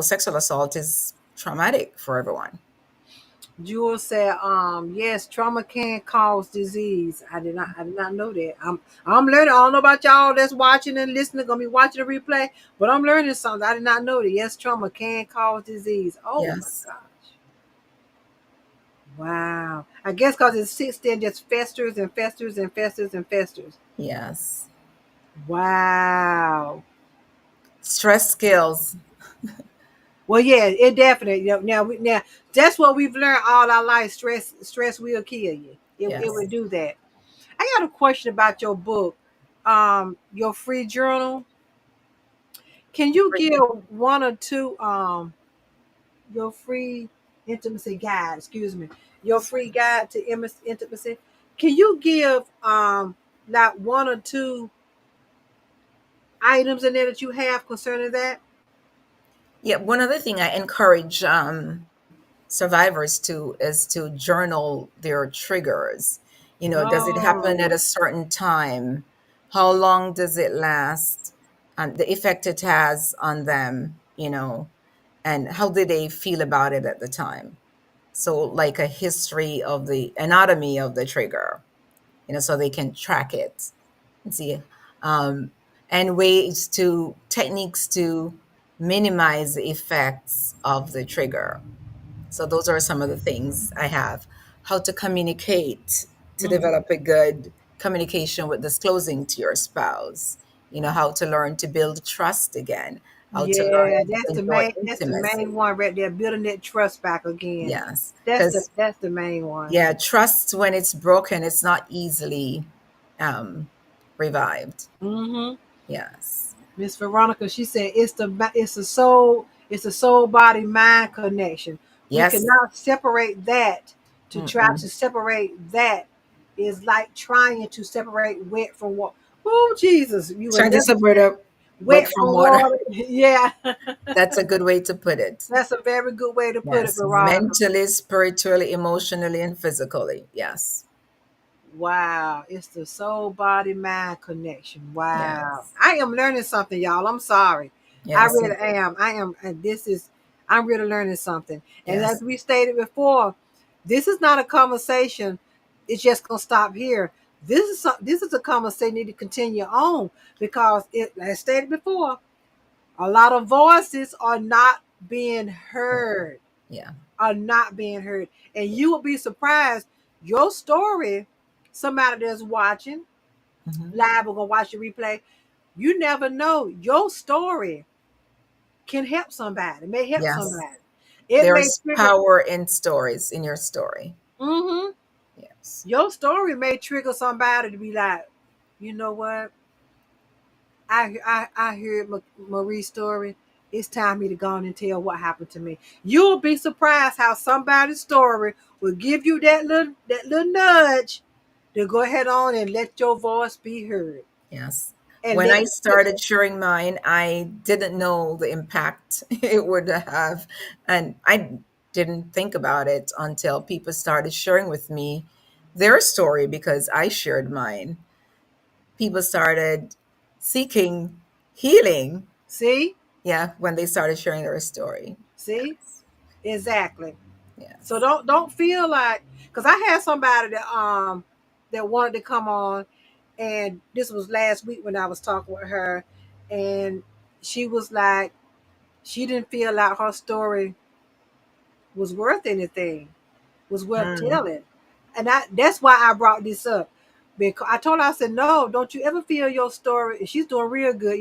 sexual assault is traumatic for everyone. Jewel said, yes, trauma can cause disease. I did not know that. I'm learning. I don't know about y'all that's watching and listening, gonna be watching the replay, but I'm learning something. I did not know that. Yes, trauma can cause disease. Oh my Yes. gosh. Wow. I guess because it sits there and just festers and festers and festers and festers. Yes. Wow. Stress skills. Well, yeah, it definitely. Now that's what we've learned all our life. Stress will kill you. It Yes. would do that. I got a question about your book, your free journal. Can you give one or two your free intimacy guide? Excuse me, your free guide to intimacy. Can you give like one or two items in there that you have concerning that? Yeah, one other thing I encourage survivors to is to journal their triggers. Does it happen at Oh, a certain time? How long does it last? The effect it has on them, and how did they feel about it at the time? So, like a history of the anatomy of the trigger, so they can track it and see, um, and techniques to minimize the effects of the trigger. So those are some of the things I have. How to communicate to hmm, develop a good communication with disclosing to your spouse. How to learn to build trust again. How to yeah, learn to enjoy that's the main intimacy. one right there. Building that trust back again. Yes, because That's the main one. yeah, trust when it's broken, it's not easily um, revived. Mm-hmm. Yes, Miss Veronica, she said it's a soul body mind connection. We yes, cannot separate that. To try mm-mm. to separate that is like trying to separate wet from what. Oh Jesus, you will Trying to never separate up wet wet from from water. water. Yeah, That's a good way to put it. that's a very good way to put it, Yes, Veronica. mentally, spiritually, emotionally, and physically. Yes, Wow, it's the soul body mind connection. Wow. yes, I am learning something, y'all. I'm sorry. I yes, really am. I am, and I'm really learning something. And as yes, we stated before, this is not a conversation. It's just gonna stop here. This is a conversation need to continue on because as stated before, a lot of voices are not being heard, yeah. and you will be surprised. Your story, somebody that's watching Mhm. live or gonna watch the replay, you never know. Your story can help somebody. It may help Yes, somebody. It may there's trigger. power in stories, in your story. Mm-hmm. Yes, Your story may trigger somebody to be like, you know what? I heard Marie's story. It's time me to go on and tell what happened to me. You'll be surprised how somebody's story will give you that little nudge to go ahead on and let your voice be heard yes. and When let I started sharing mine, I didn't know the impact it would have. And I didn't think about it until people started sharing with me their story because I shared mine. People started seeking healing, see. yeah, when they started sharing their story. See, exactly. So Yes. don't feel like, because I had somebody that wanted to come on, and this was last week when I was talking with her, and she was like she didn't feel like her story was worth anything, was worth Mm, telling, and that's why I brought this up, because I told her, I said, no, don't you ever feel your story. And she's doing real good,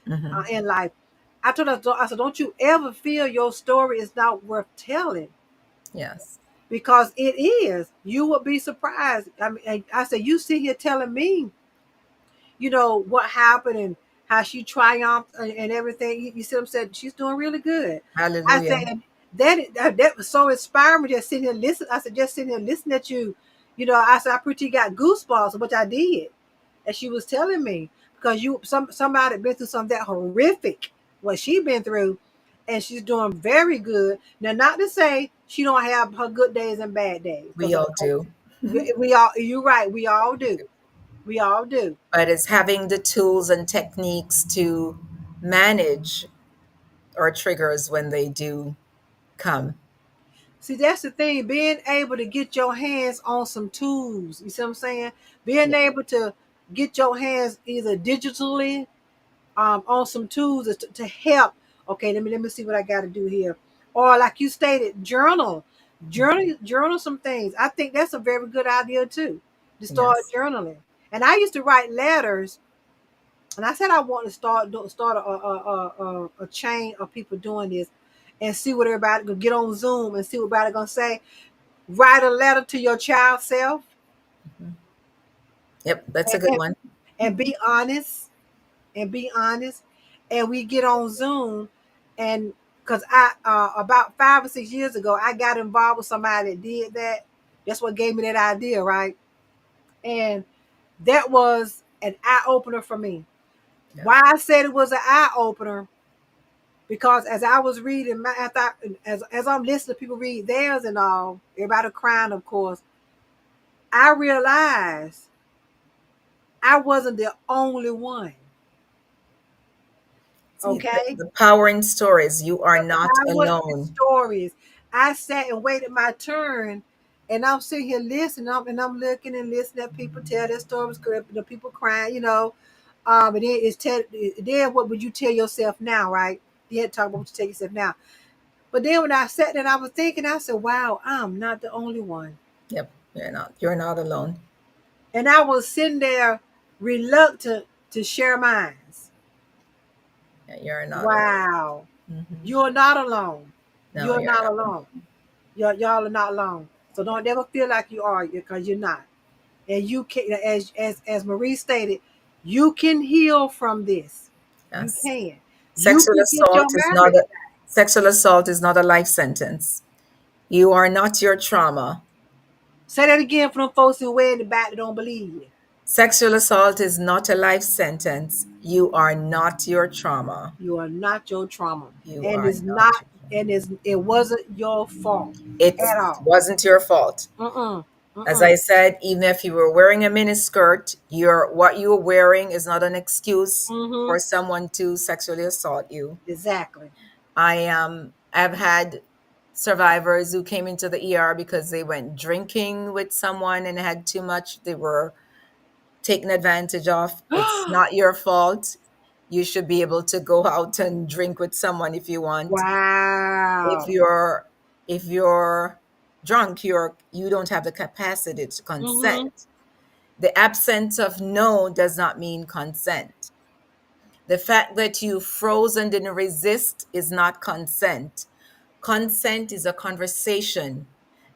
hmm. in life. I told her, I said, don't you ever feel your story is not worth telling, Yes. because it is. You would be surprised. I mean, I said, you sit here telling me, what happened and how she triumphed and everything. You see what I'm saying? She's doing really good. I Hallelujah. said, that was so inspiring me, just sitting here listen. I said, just sitting here listening at you. I said, I pretty got goosebumps, which I did. And she was telling me, because somebody been through something that horrific, what she been through, and she's doing very good. Now, not to say she don't have her good days and bad days, We because all do. we all, you're right, we all do. We all do. But it's having the tools and techniques to manage our triggers when they do come. See, that's the thing, being able to get your hands on some tools. You see what I'm saying? Being Yeah. able to get your hands either digitally, on some tools to help. Okay, let me see what I got to do here. Or like you stated, journal some things. I think that's a very good idea too, to start Yes. journaling. And I used to write letters, and I said I want to start a chain of people doing this, and see what everybody gonna get on Zoom and see what everybody gonna say. Write a letter to your child self, Mhm. Yep, that's a and, good and, one. and be honest, and we get on Zoom. And because I about 5 or 6 years ago, I got involved with somebody that did that. That's what gave me that idea, right? And that was an eye opener for me. Yeah. Why I said it was an eye opener, because as I was reading my as I'm listening to people read theirs and all, everybody crying, of course, I realized I wasn't the only one. See, Okay, the power in stories. You are not I was in alone. stories. I sat and waited my turn, and I'm sitting here listening, and I'm looking and listening at people tell their stories, the people crying, and then then what would you tell yourself now, right? Then talk about what you tell yourself now. But then when I sat there and I was thinking, I said, wow, I'm not the only one. Yep, you're not. You're not alone. And I was sitting there reluctant to share mine. Yeah, you're not alone. Wow. Hmm. You're not alone. No, You're you're not not. alone. Y'all are not alone. So don't ever feel like you are, because you're not. And you can, as Marie stated, you can heal from this. You Yes. can. You Sexual can get your assault is not marriage a back. sexual assault is not a life sentence. You are not your trauma. Say that again for them folks who way in the back that don't believe you. Sexual assault is not a life sentence. You are not your trauma. You are not your trauma. You And are it's not. not, and it wasn't your fault It at all. wasn't your fault. Mm-mm. As Mm-mm. I said, even if you were wearing a miniskirt, what you were wearing is not an excuse Mm-hmm. for someone to sexually assault you. Exactly. I've had survivors who came into the ER because they went drinking with someone and had too much. They were taken advantage of. It's not your fault. You should be able to go out and drink with someone if you want. If Wow. you're drunk, you don't have the capacity to Mm-hmm. consent. The absence of no does not mean consent. The fact that you froze and didn't resist is not consent. Consent is a conversation,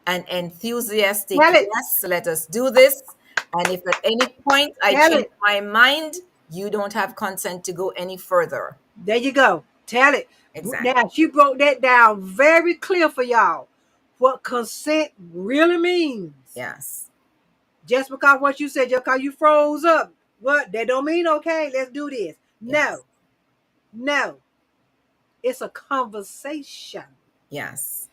an enthusiastic Tell it. yes, let us do this. And if at any point I Tell change it. my mind, you don't have consent to go any further. There you go. Tell it. Exactly. Now she broke that down very clear for y'all. What consent really means. Yes. Just because what you said, just because you froze up, what that don't mean okay, let's do this. Yes. No, no. It's a conversation. Yes.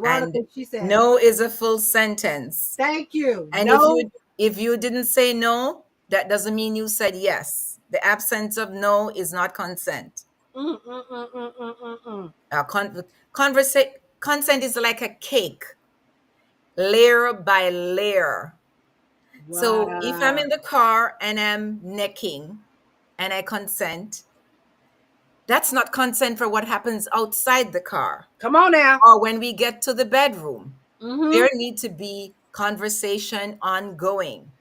And Veronica, she said, no is a full sentence. thank you. And No. if you didn't say no, that doesn't mean you said yes. The absence of no is not consent. Mm, mm, mm, mm, mm, mm, mm. Consent is like a cake, layer by layer. So if I'm Wow. in the car and I'm necking and I consent, that's not consent for what happens outside the car Come on now. or when we get to the bedroom. Mm-hmm. There need to be conversation ongoing,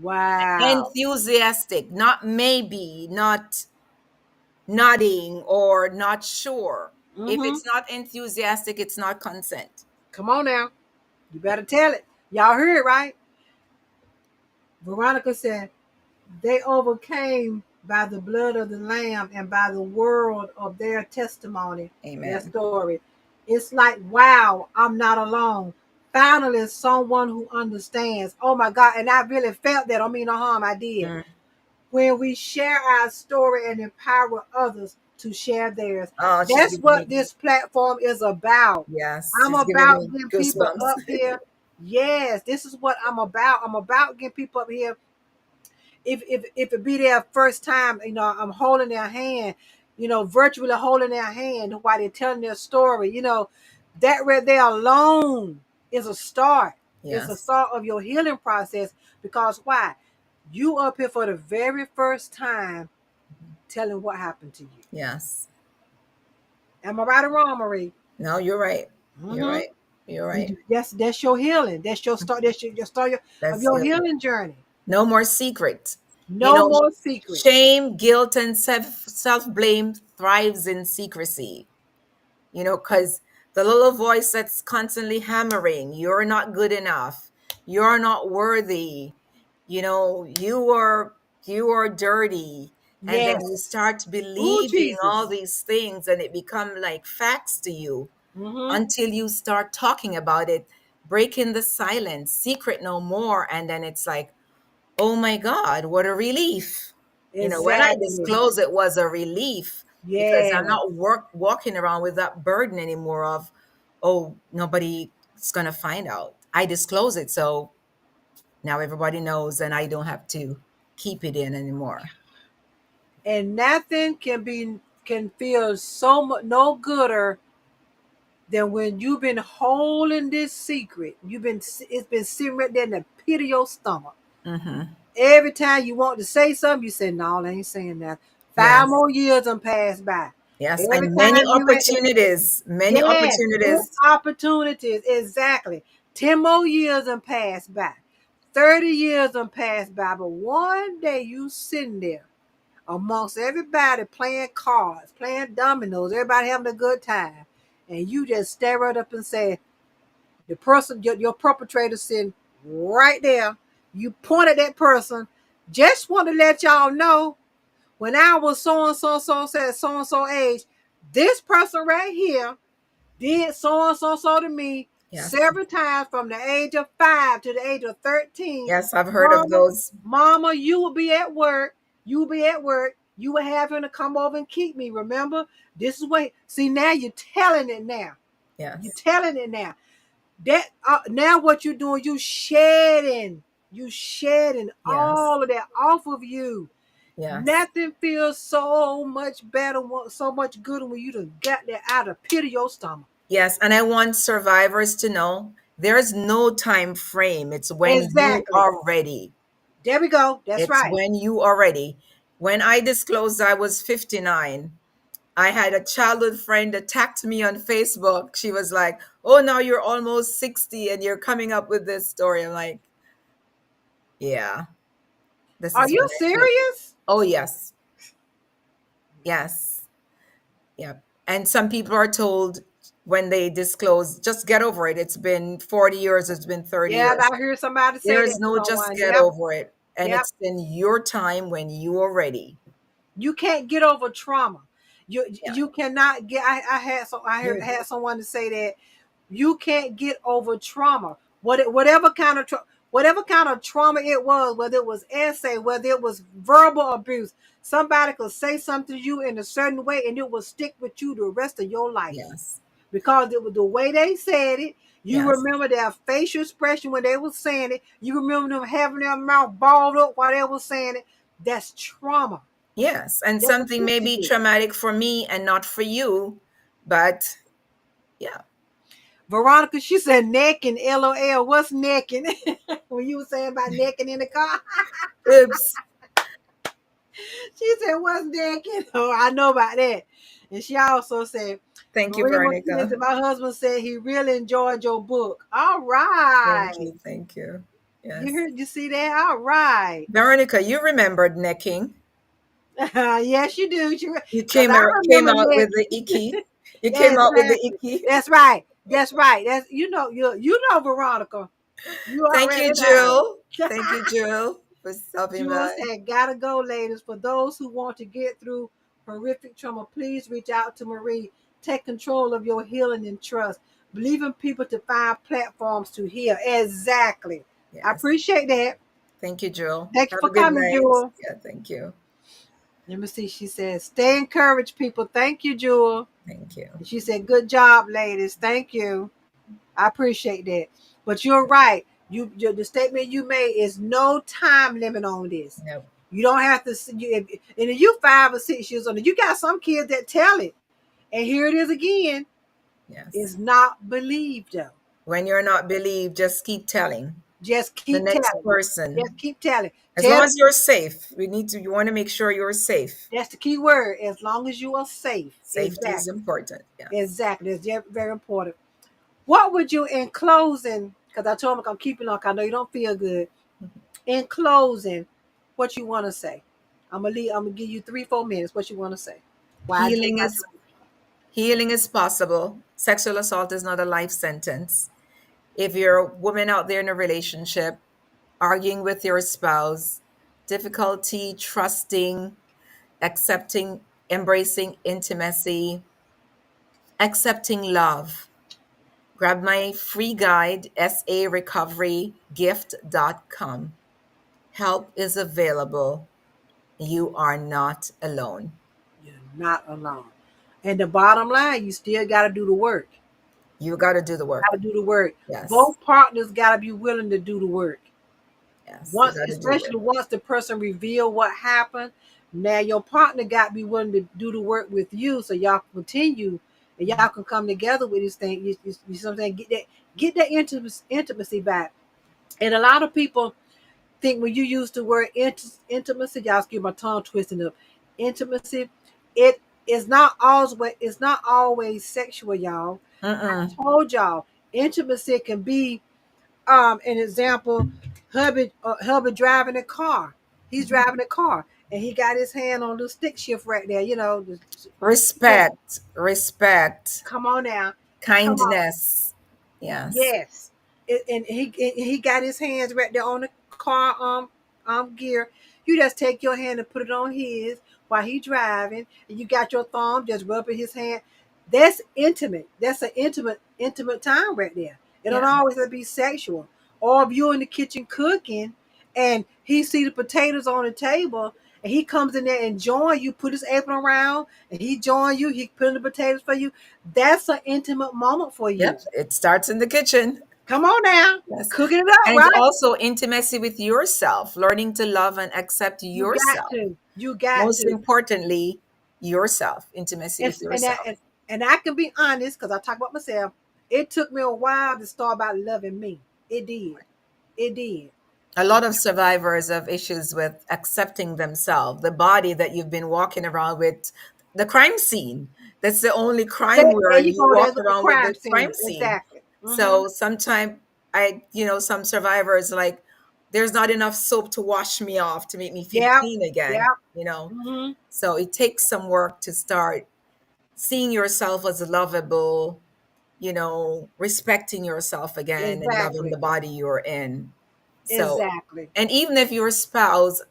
Wow. enthusiastic, not maybe, not nodding or not sure. If Mm-hmm. it's not enthusiastic, it's not consent. Come on now. You better tell it. Y'all heard it, right? Veronica said, they overcame by the blood of the Lamb and by the word of their testimony, their Amen. story. It's like, wow, I'm not alone. Finally, someone who understands. Oh my God. And I really felt that. I mean, no harm, I did. Mm. When we share our story and empower others to share theirs. Oh, she's That's giving what me, this platform is about. yes, I'm she's giving about me getting people goosebumps. up here. Yes, this is what I'm about. I'm about getting people up here. If it be their first time, I'm holding their hand, virtually holding their hand while they're telling their story. That right there alone is a start. It's a Yes, start of your healing process. Because why? You up here for the very first time telling what happened to you. yes. Am I right or wrong, Marie? No, you're right. You're Mm-hmm. right. You're right. That's your healing. That's your start. That's your start of That's your it. healing journey. No more secret. You No know, more secrets. shame, guilt, and self blame thrives in secrecy. Because the little voice that's constantly hammering, you're not good enough, you're not worthy, you are dirty. And then you Yes. start Oh, believing all Jesus. these things and it become like facts to you Mm-hmm. until you start talking about it. breaking the silence, secret no more. And then it's like, oh my God, what a relief. When I Exactly. disclose, it was a relief because I'm Yes. not walking around with that burden anymore of, oh, nobody's going to find out. I disclose it. So now everybody knows and I don't have to keep it in anymore. And nothing can feel so much no gooder than when you've been holding this secret. It's been sitting right there in the pit of your stomach. Hmm. Every time you want to say something, you say, "No, I ain't saying that." 5 Yes. more years done passed by. Yes. Every And time you at the many yes, good opportunities. opportunities, exactly. 10 more years done passed by. 30 years done passed by. But one day you sitting there amongst everybody playing cards, playing dominoes, everybody having a good time, and you just stare right up and say, the person, your perpetrator sitting right there. You point at that person. Just want to let y'all know when I was so said so and so age, this person right here did so to me Yes. several times from the age of 5 to the age of 13. Yes. I've heard of Mama, those. mama, you will be at work. You will be at work. You will have him to come over and keep me. Remember? This is what, see, now you're telling it now. You're Yes. telling it now. That now what you're doing, you shedding Yes. all of that off of you. Yes. Nothing feels so much better, so much good when you done got that out of the pit of your stomach. Yes. And I want survivors to know there's no time frame. It's when you Exactly. are ready. There we go. That's It's right. when you are ready. When I disclosed I was 59, I had a childhood friend attacked me on Facebook. She was like, "Oh, now you're almost 60 and you're coming up with this story." I'm like, "Yeah, this Are is you when I knew." serious? Oh, yes. Yes. Yeah. And some people are told when they disclose, just get over it. It's been 40 years, it's been 30 Yeah, years. I heard somebody say There's that to no just someone. get Yep. over it. And Yep. it's in your time when you are ready. You can't get over trauma. Yeah. You cannot get. I had someone to say that you can't get over trauma. Whatever kind of trauma it was, whether it was essay, whether it was verbal abuse, somebody could say something to you in a certain way, and it will stick with you the rest of your life Yes. because it was the way they said it. You Yes. remember their facial expression when they were saying it. You remember them having their mouth balled up while they were saying it. That's trauma. Yes. And That will something stick may to be you. traumatic for me and not for you, but yeah. Veronica, she said necking, LOL. What's necking? When you were saying about necking in the car, Oops. she said, what's necking? Oh, I know about that. And she also said, Thank you, Marie Martinez, Veronica. and my husband said he really enjoyed your book. All Thank right. you. Thank you. You Yes. heard, you see that? All right. Veronica, you remembered necking. Yes, you do. You Because I came remember out neck. with the icky. You came out with the Exactly. icky. That's right. That's right. That's you know Veronica. You Thank you, already Jill. know. Thank you, Jill, for stopping Jewel by. said, gotta go, ladies. For those who want to get through horrific trauma, please reach out to Marie. Take control of your healing and trust. Believe in people to find platforms to heal. Exactly. I Yes. appreciate that. Thank you, Jill. Thank you Have for a good coming, night. Jewel. Yeah, thank you. Let me see. She says, stay encouraged, people. Thank you, Jewel. Thank you. And she said, good job, ladies. Thank you. I appreciate that. But you're right. The statement you made is no time limit on this. Yep. You don't have to. And if you 5 or 6 years old, you got some kids that tell it, and here it is again. Yes. It's not believed though. When you're not believed, just keep telling Just the keep next telling. Just person. keep telling. As long Tell. as you're safe, you want to make sure you're safe. That's the key word. As long as you are safe. Safety is Exactly. important. Yes. Exactly. It's very important. What would you, in closing? Because I told him I'm keeping on. I know you don't feel good. In closing, what you want to say? I'm gonna give you 3 4 minutes. What you want to say? Why I drink Healing my is Healing is possible. Sexual assault is not a life sentence. If you're a woman out there in a relationship, arguing with your spouse, difficulty trusting, accepting, embracing intimacy, accepting love, Grab my free guide, sarecoverygift.com. Help is available. You are not alone. You're not alone. And the bottom line, you still got to do the work. You got to do the Got work. to do the work. Yes. Both partners got to be willing to do the work. Yes. You Once, got to do the especially work. once the person reveal what happened, now your partner got to be willing to do the work with you, so y'all can continue and y'all can come together with this thing. You see what I'm saying? Get that intimacy back. And a lot of people think when you use the word intimacy, y'all excuse my tongue twisting up. Intimacy, it is not always sexual, y'all. Mm-mm. I told y'all intimacy can be an example. Hubby driving a car. He's driving a car and he got his hand on the stick shift right there. Yes, Respect, respect, come on now, come on. kindness. Yes. Yes, and he got his hands right there on the car gear. You just take your hand and put it on his while he driving, and you got your thumb just rubbing his hand. That's intimate. That's an intimate time right there. It don't Yeah. always have to be sexual. Or if you're in the kitchen cooking and he see the potatoes on the table and he comes in there and join you, put his apron around and he join you, he put in the potatoes for you. That's an intimate moment for you. Yep. It starts in the kitchen. Come on now. Yes. Cooking it up, And right? also intimacy with yourself, learning to love and accept You got yourself. to. You got Most to. importantly, yourself, intimacy And with and that, yourself. and I can be honest because I talk about myself. It took me a while to start about loving me. It did. It did. A lot of survivors have issues with accepting themselves, the body that you've been walking around with, the crime scene. That's the only crime There where you you go. walk There's a around with the crime crime scene. scene. Exactly. So sometimes some survivors like, there's not enough soap to wash me off to make me feel Yeah. clean Yeah. again. hmm So it takes some work to start seeing yourself as lovable, respecting yourself again and loving Exactly. the body you're in. So, Exactly. and even if your spouse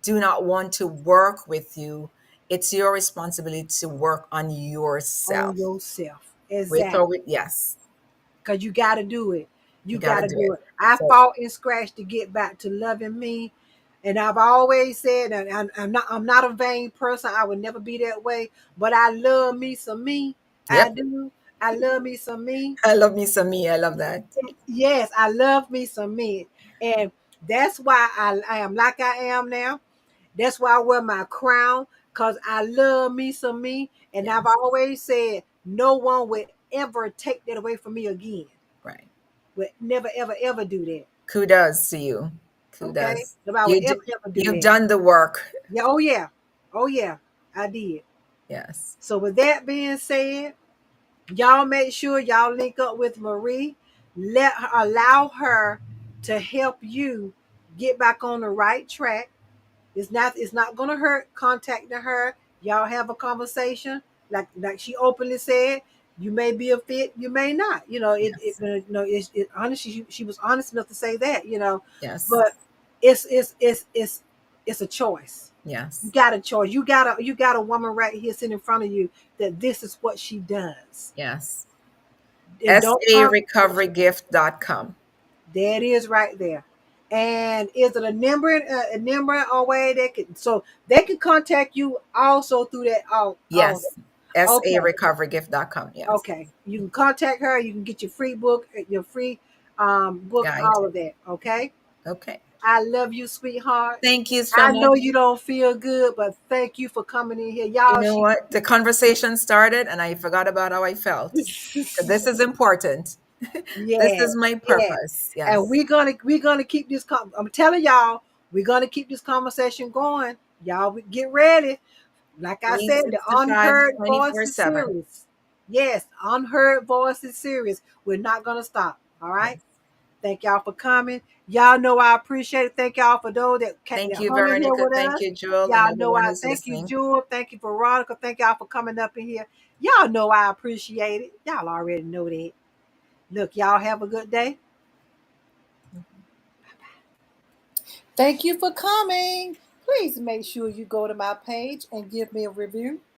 do not want to work with you, it's your responsibility to work on On yourself. yourself. With or Exactly. with, yes, Because you got to do it. you You got got to to do do it. it. I So, fought and scratched to get back to loving me, and I've always said, and I'm not a vain person. I would never be that way. But I love me some me. I yep, do. I love me some me. I love me some me. I love that. Yes, I love me some me, and that's why I am like I am now. That's why I wear my crown, because I love me some me. And I've Yes, always said no one would ever take that away from me again. right. Would never, ever, ever do that. Kudos to you. Okay? Kudos. Nobody would You ever, ever do you've that. done the work. Yeah, oh yeah. Oh yeah. I did. Yes. So with that being said, y'all make sure y'all link up with Marie. Allow her to help you get back on the right track. It's not gonna hurt contacting her. Y'all have a conversation. Like she openly said, you may be a fit, you may not. Yes. Honestly, she was honest enough to say that. Yes. But it's a choice. You Yes. got a choice. You got a woman right here sitting in front of you that this is what she does. Yes. And don't sarecoverygift.com. There it is right there. And is it a number or way they can contact you also through that all Yes. okay. sarecoverygift.com. Yes. Okay. You can contact her, you can get your free book, your free book, Guide. all of that. Okay. Okay. I love you, sweetheart. Thank you so I much. know you don't feel good, but thank you for coming in here. You Y'all, know she what? The conversation started and I forgot about how I felt. 'Cause this is important. This yeah, is my yeah. purpose. And Yes. we're gonna keep this. I'm telling y'all, we're gonna keep this conversation going. Y'all get ready. Like I said, the 365, Unheard 24 Voices 7. series. Yes, Unheard Voices series. We're not gonna stop. All right. Yes. Thank y'all for coming. Y'all know I appreciate it. Thank y'all for those that Thank you, hung in here Veronica. with Thank us. you, Joel, and Y'all know everyone I who's thank you, listening. Jewel. Thank you, Veronica. Thank y'all for coming up in here. Y'all know I appreciate it. Y'all already know that. Look, y'all have a good day. Thank you for coming. Please make sure you go to my page and give me a review.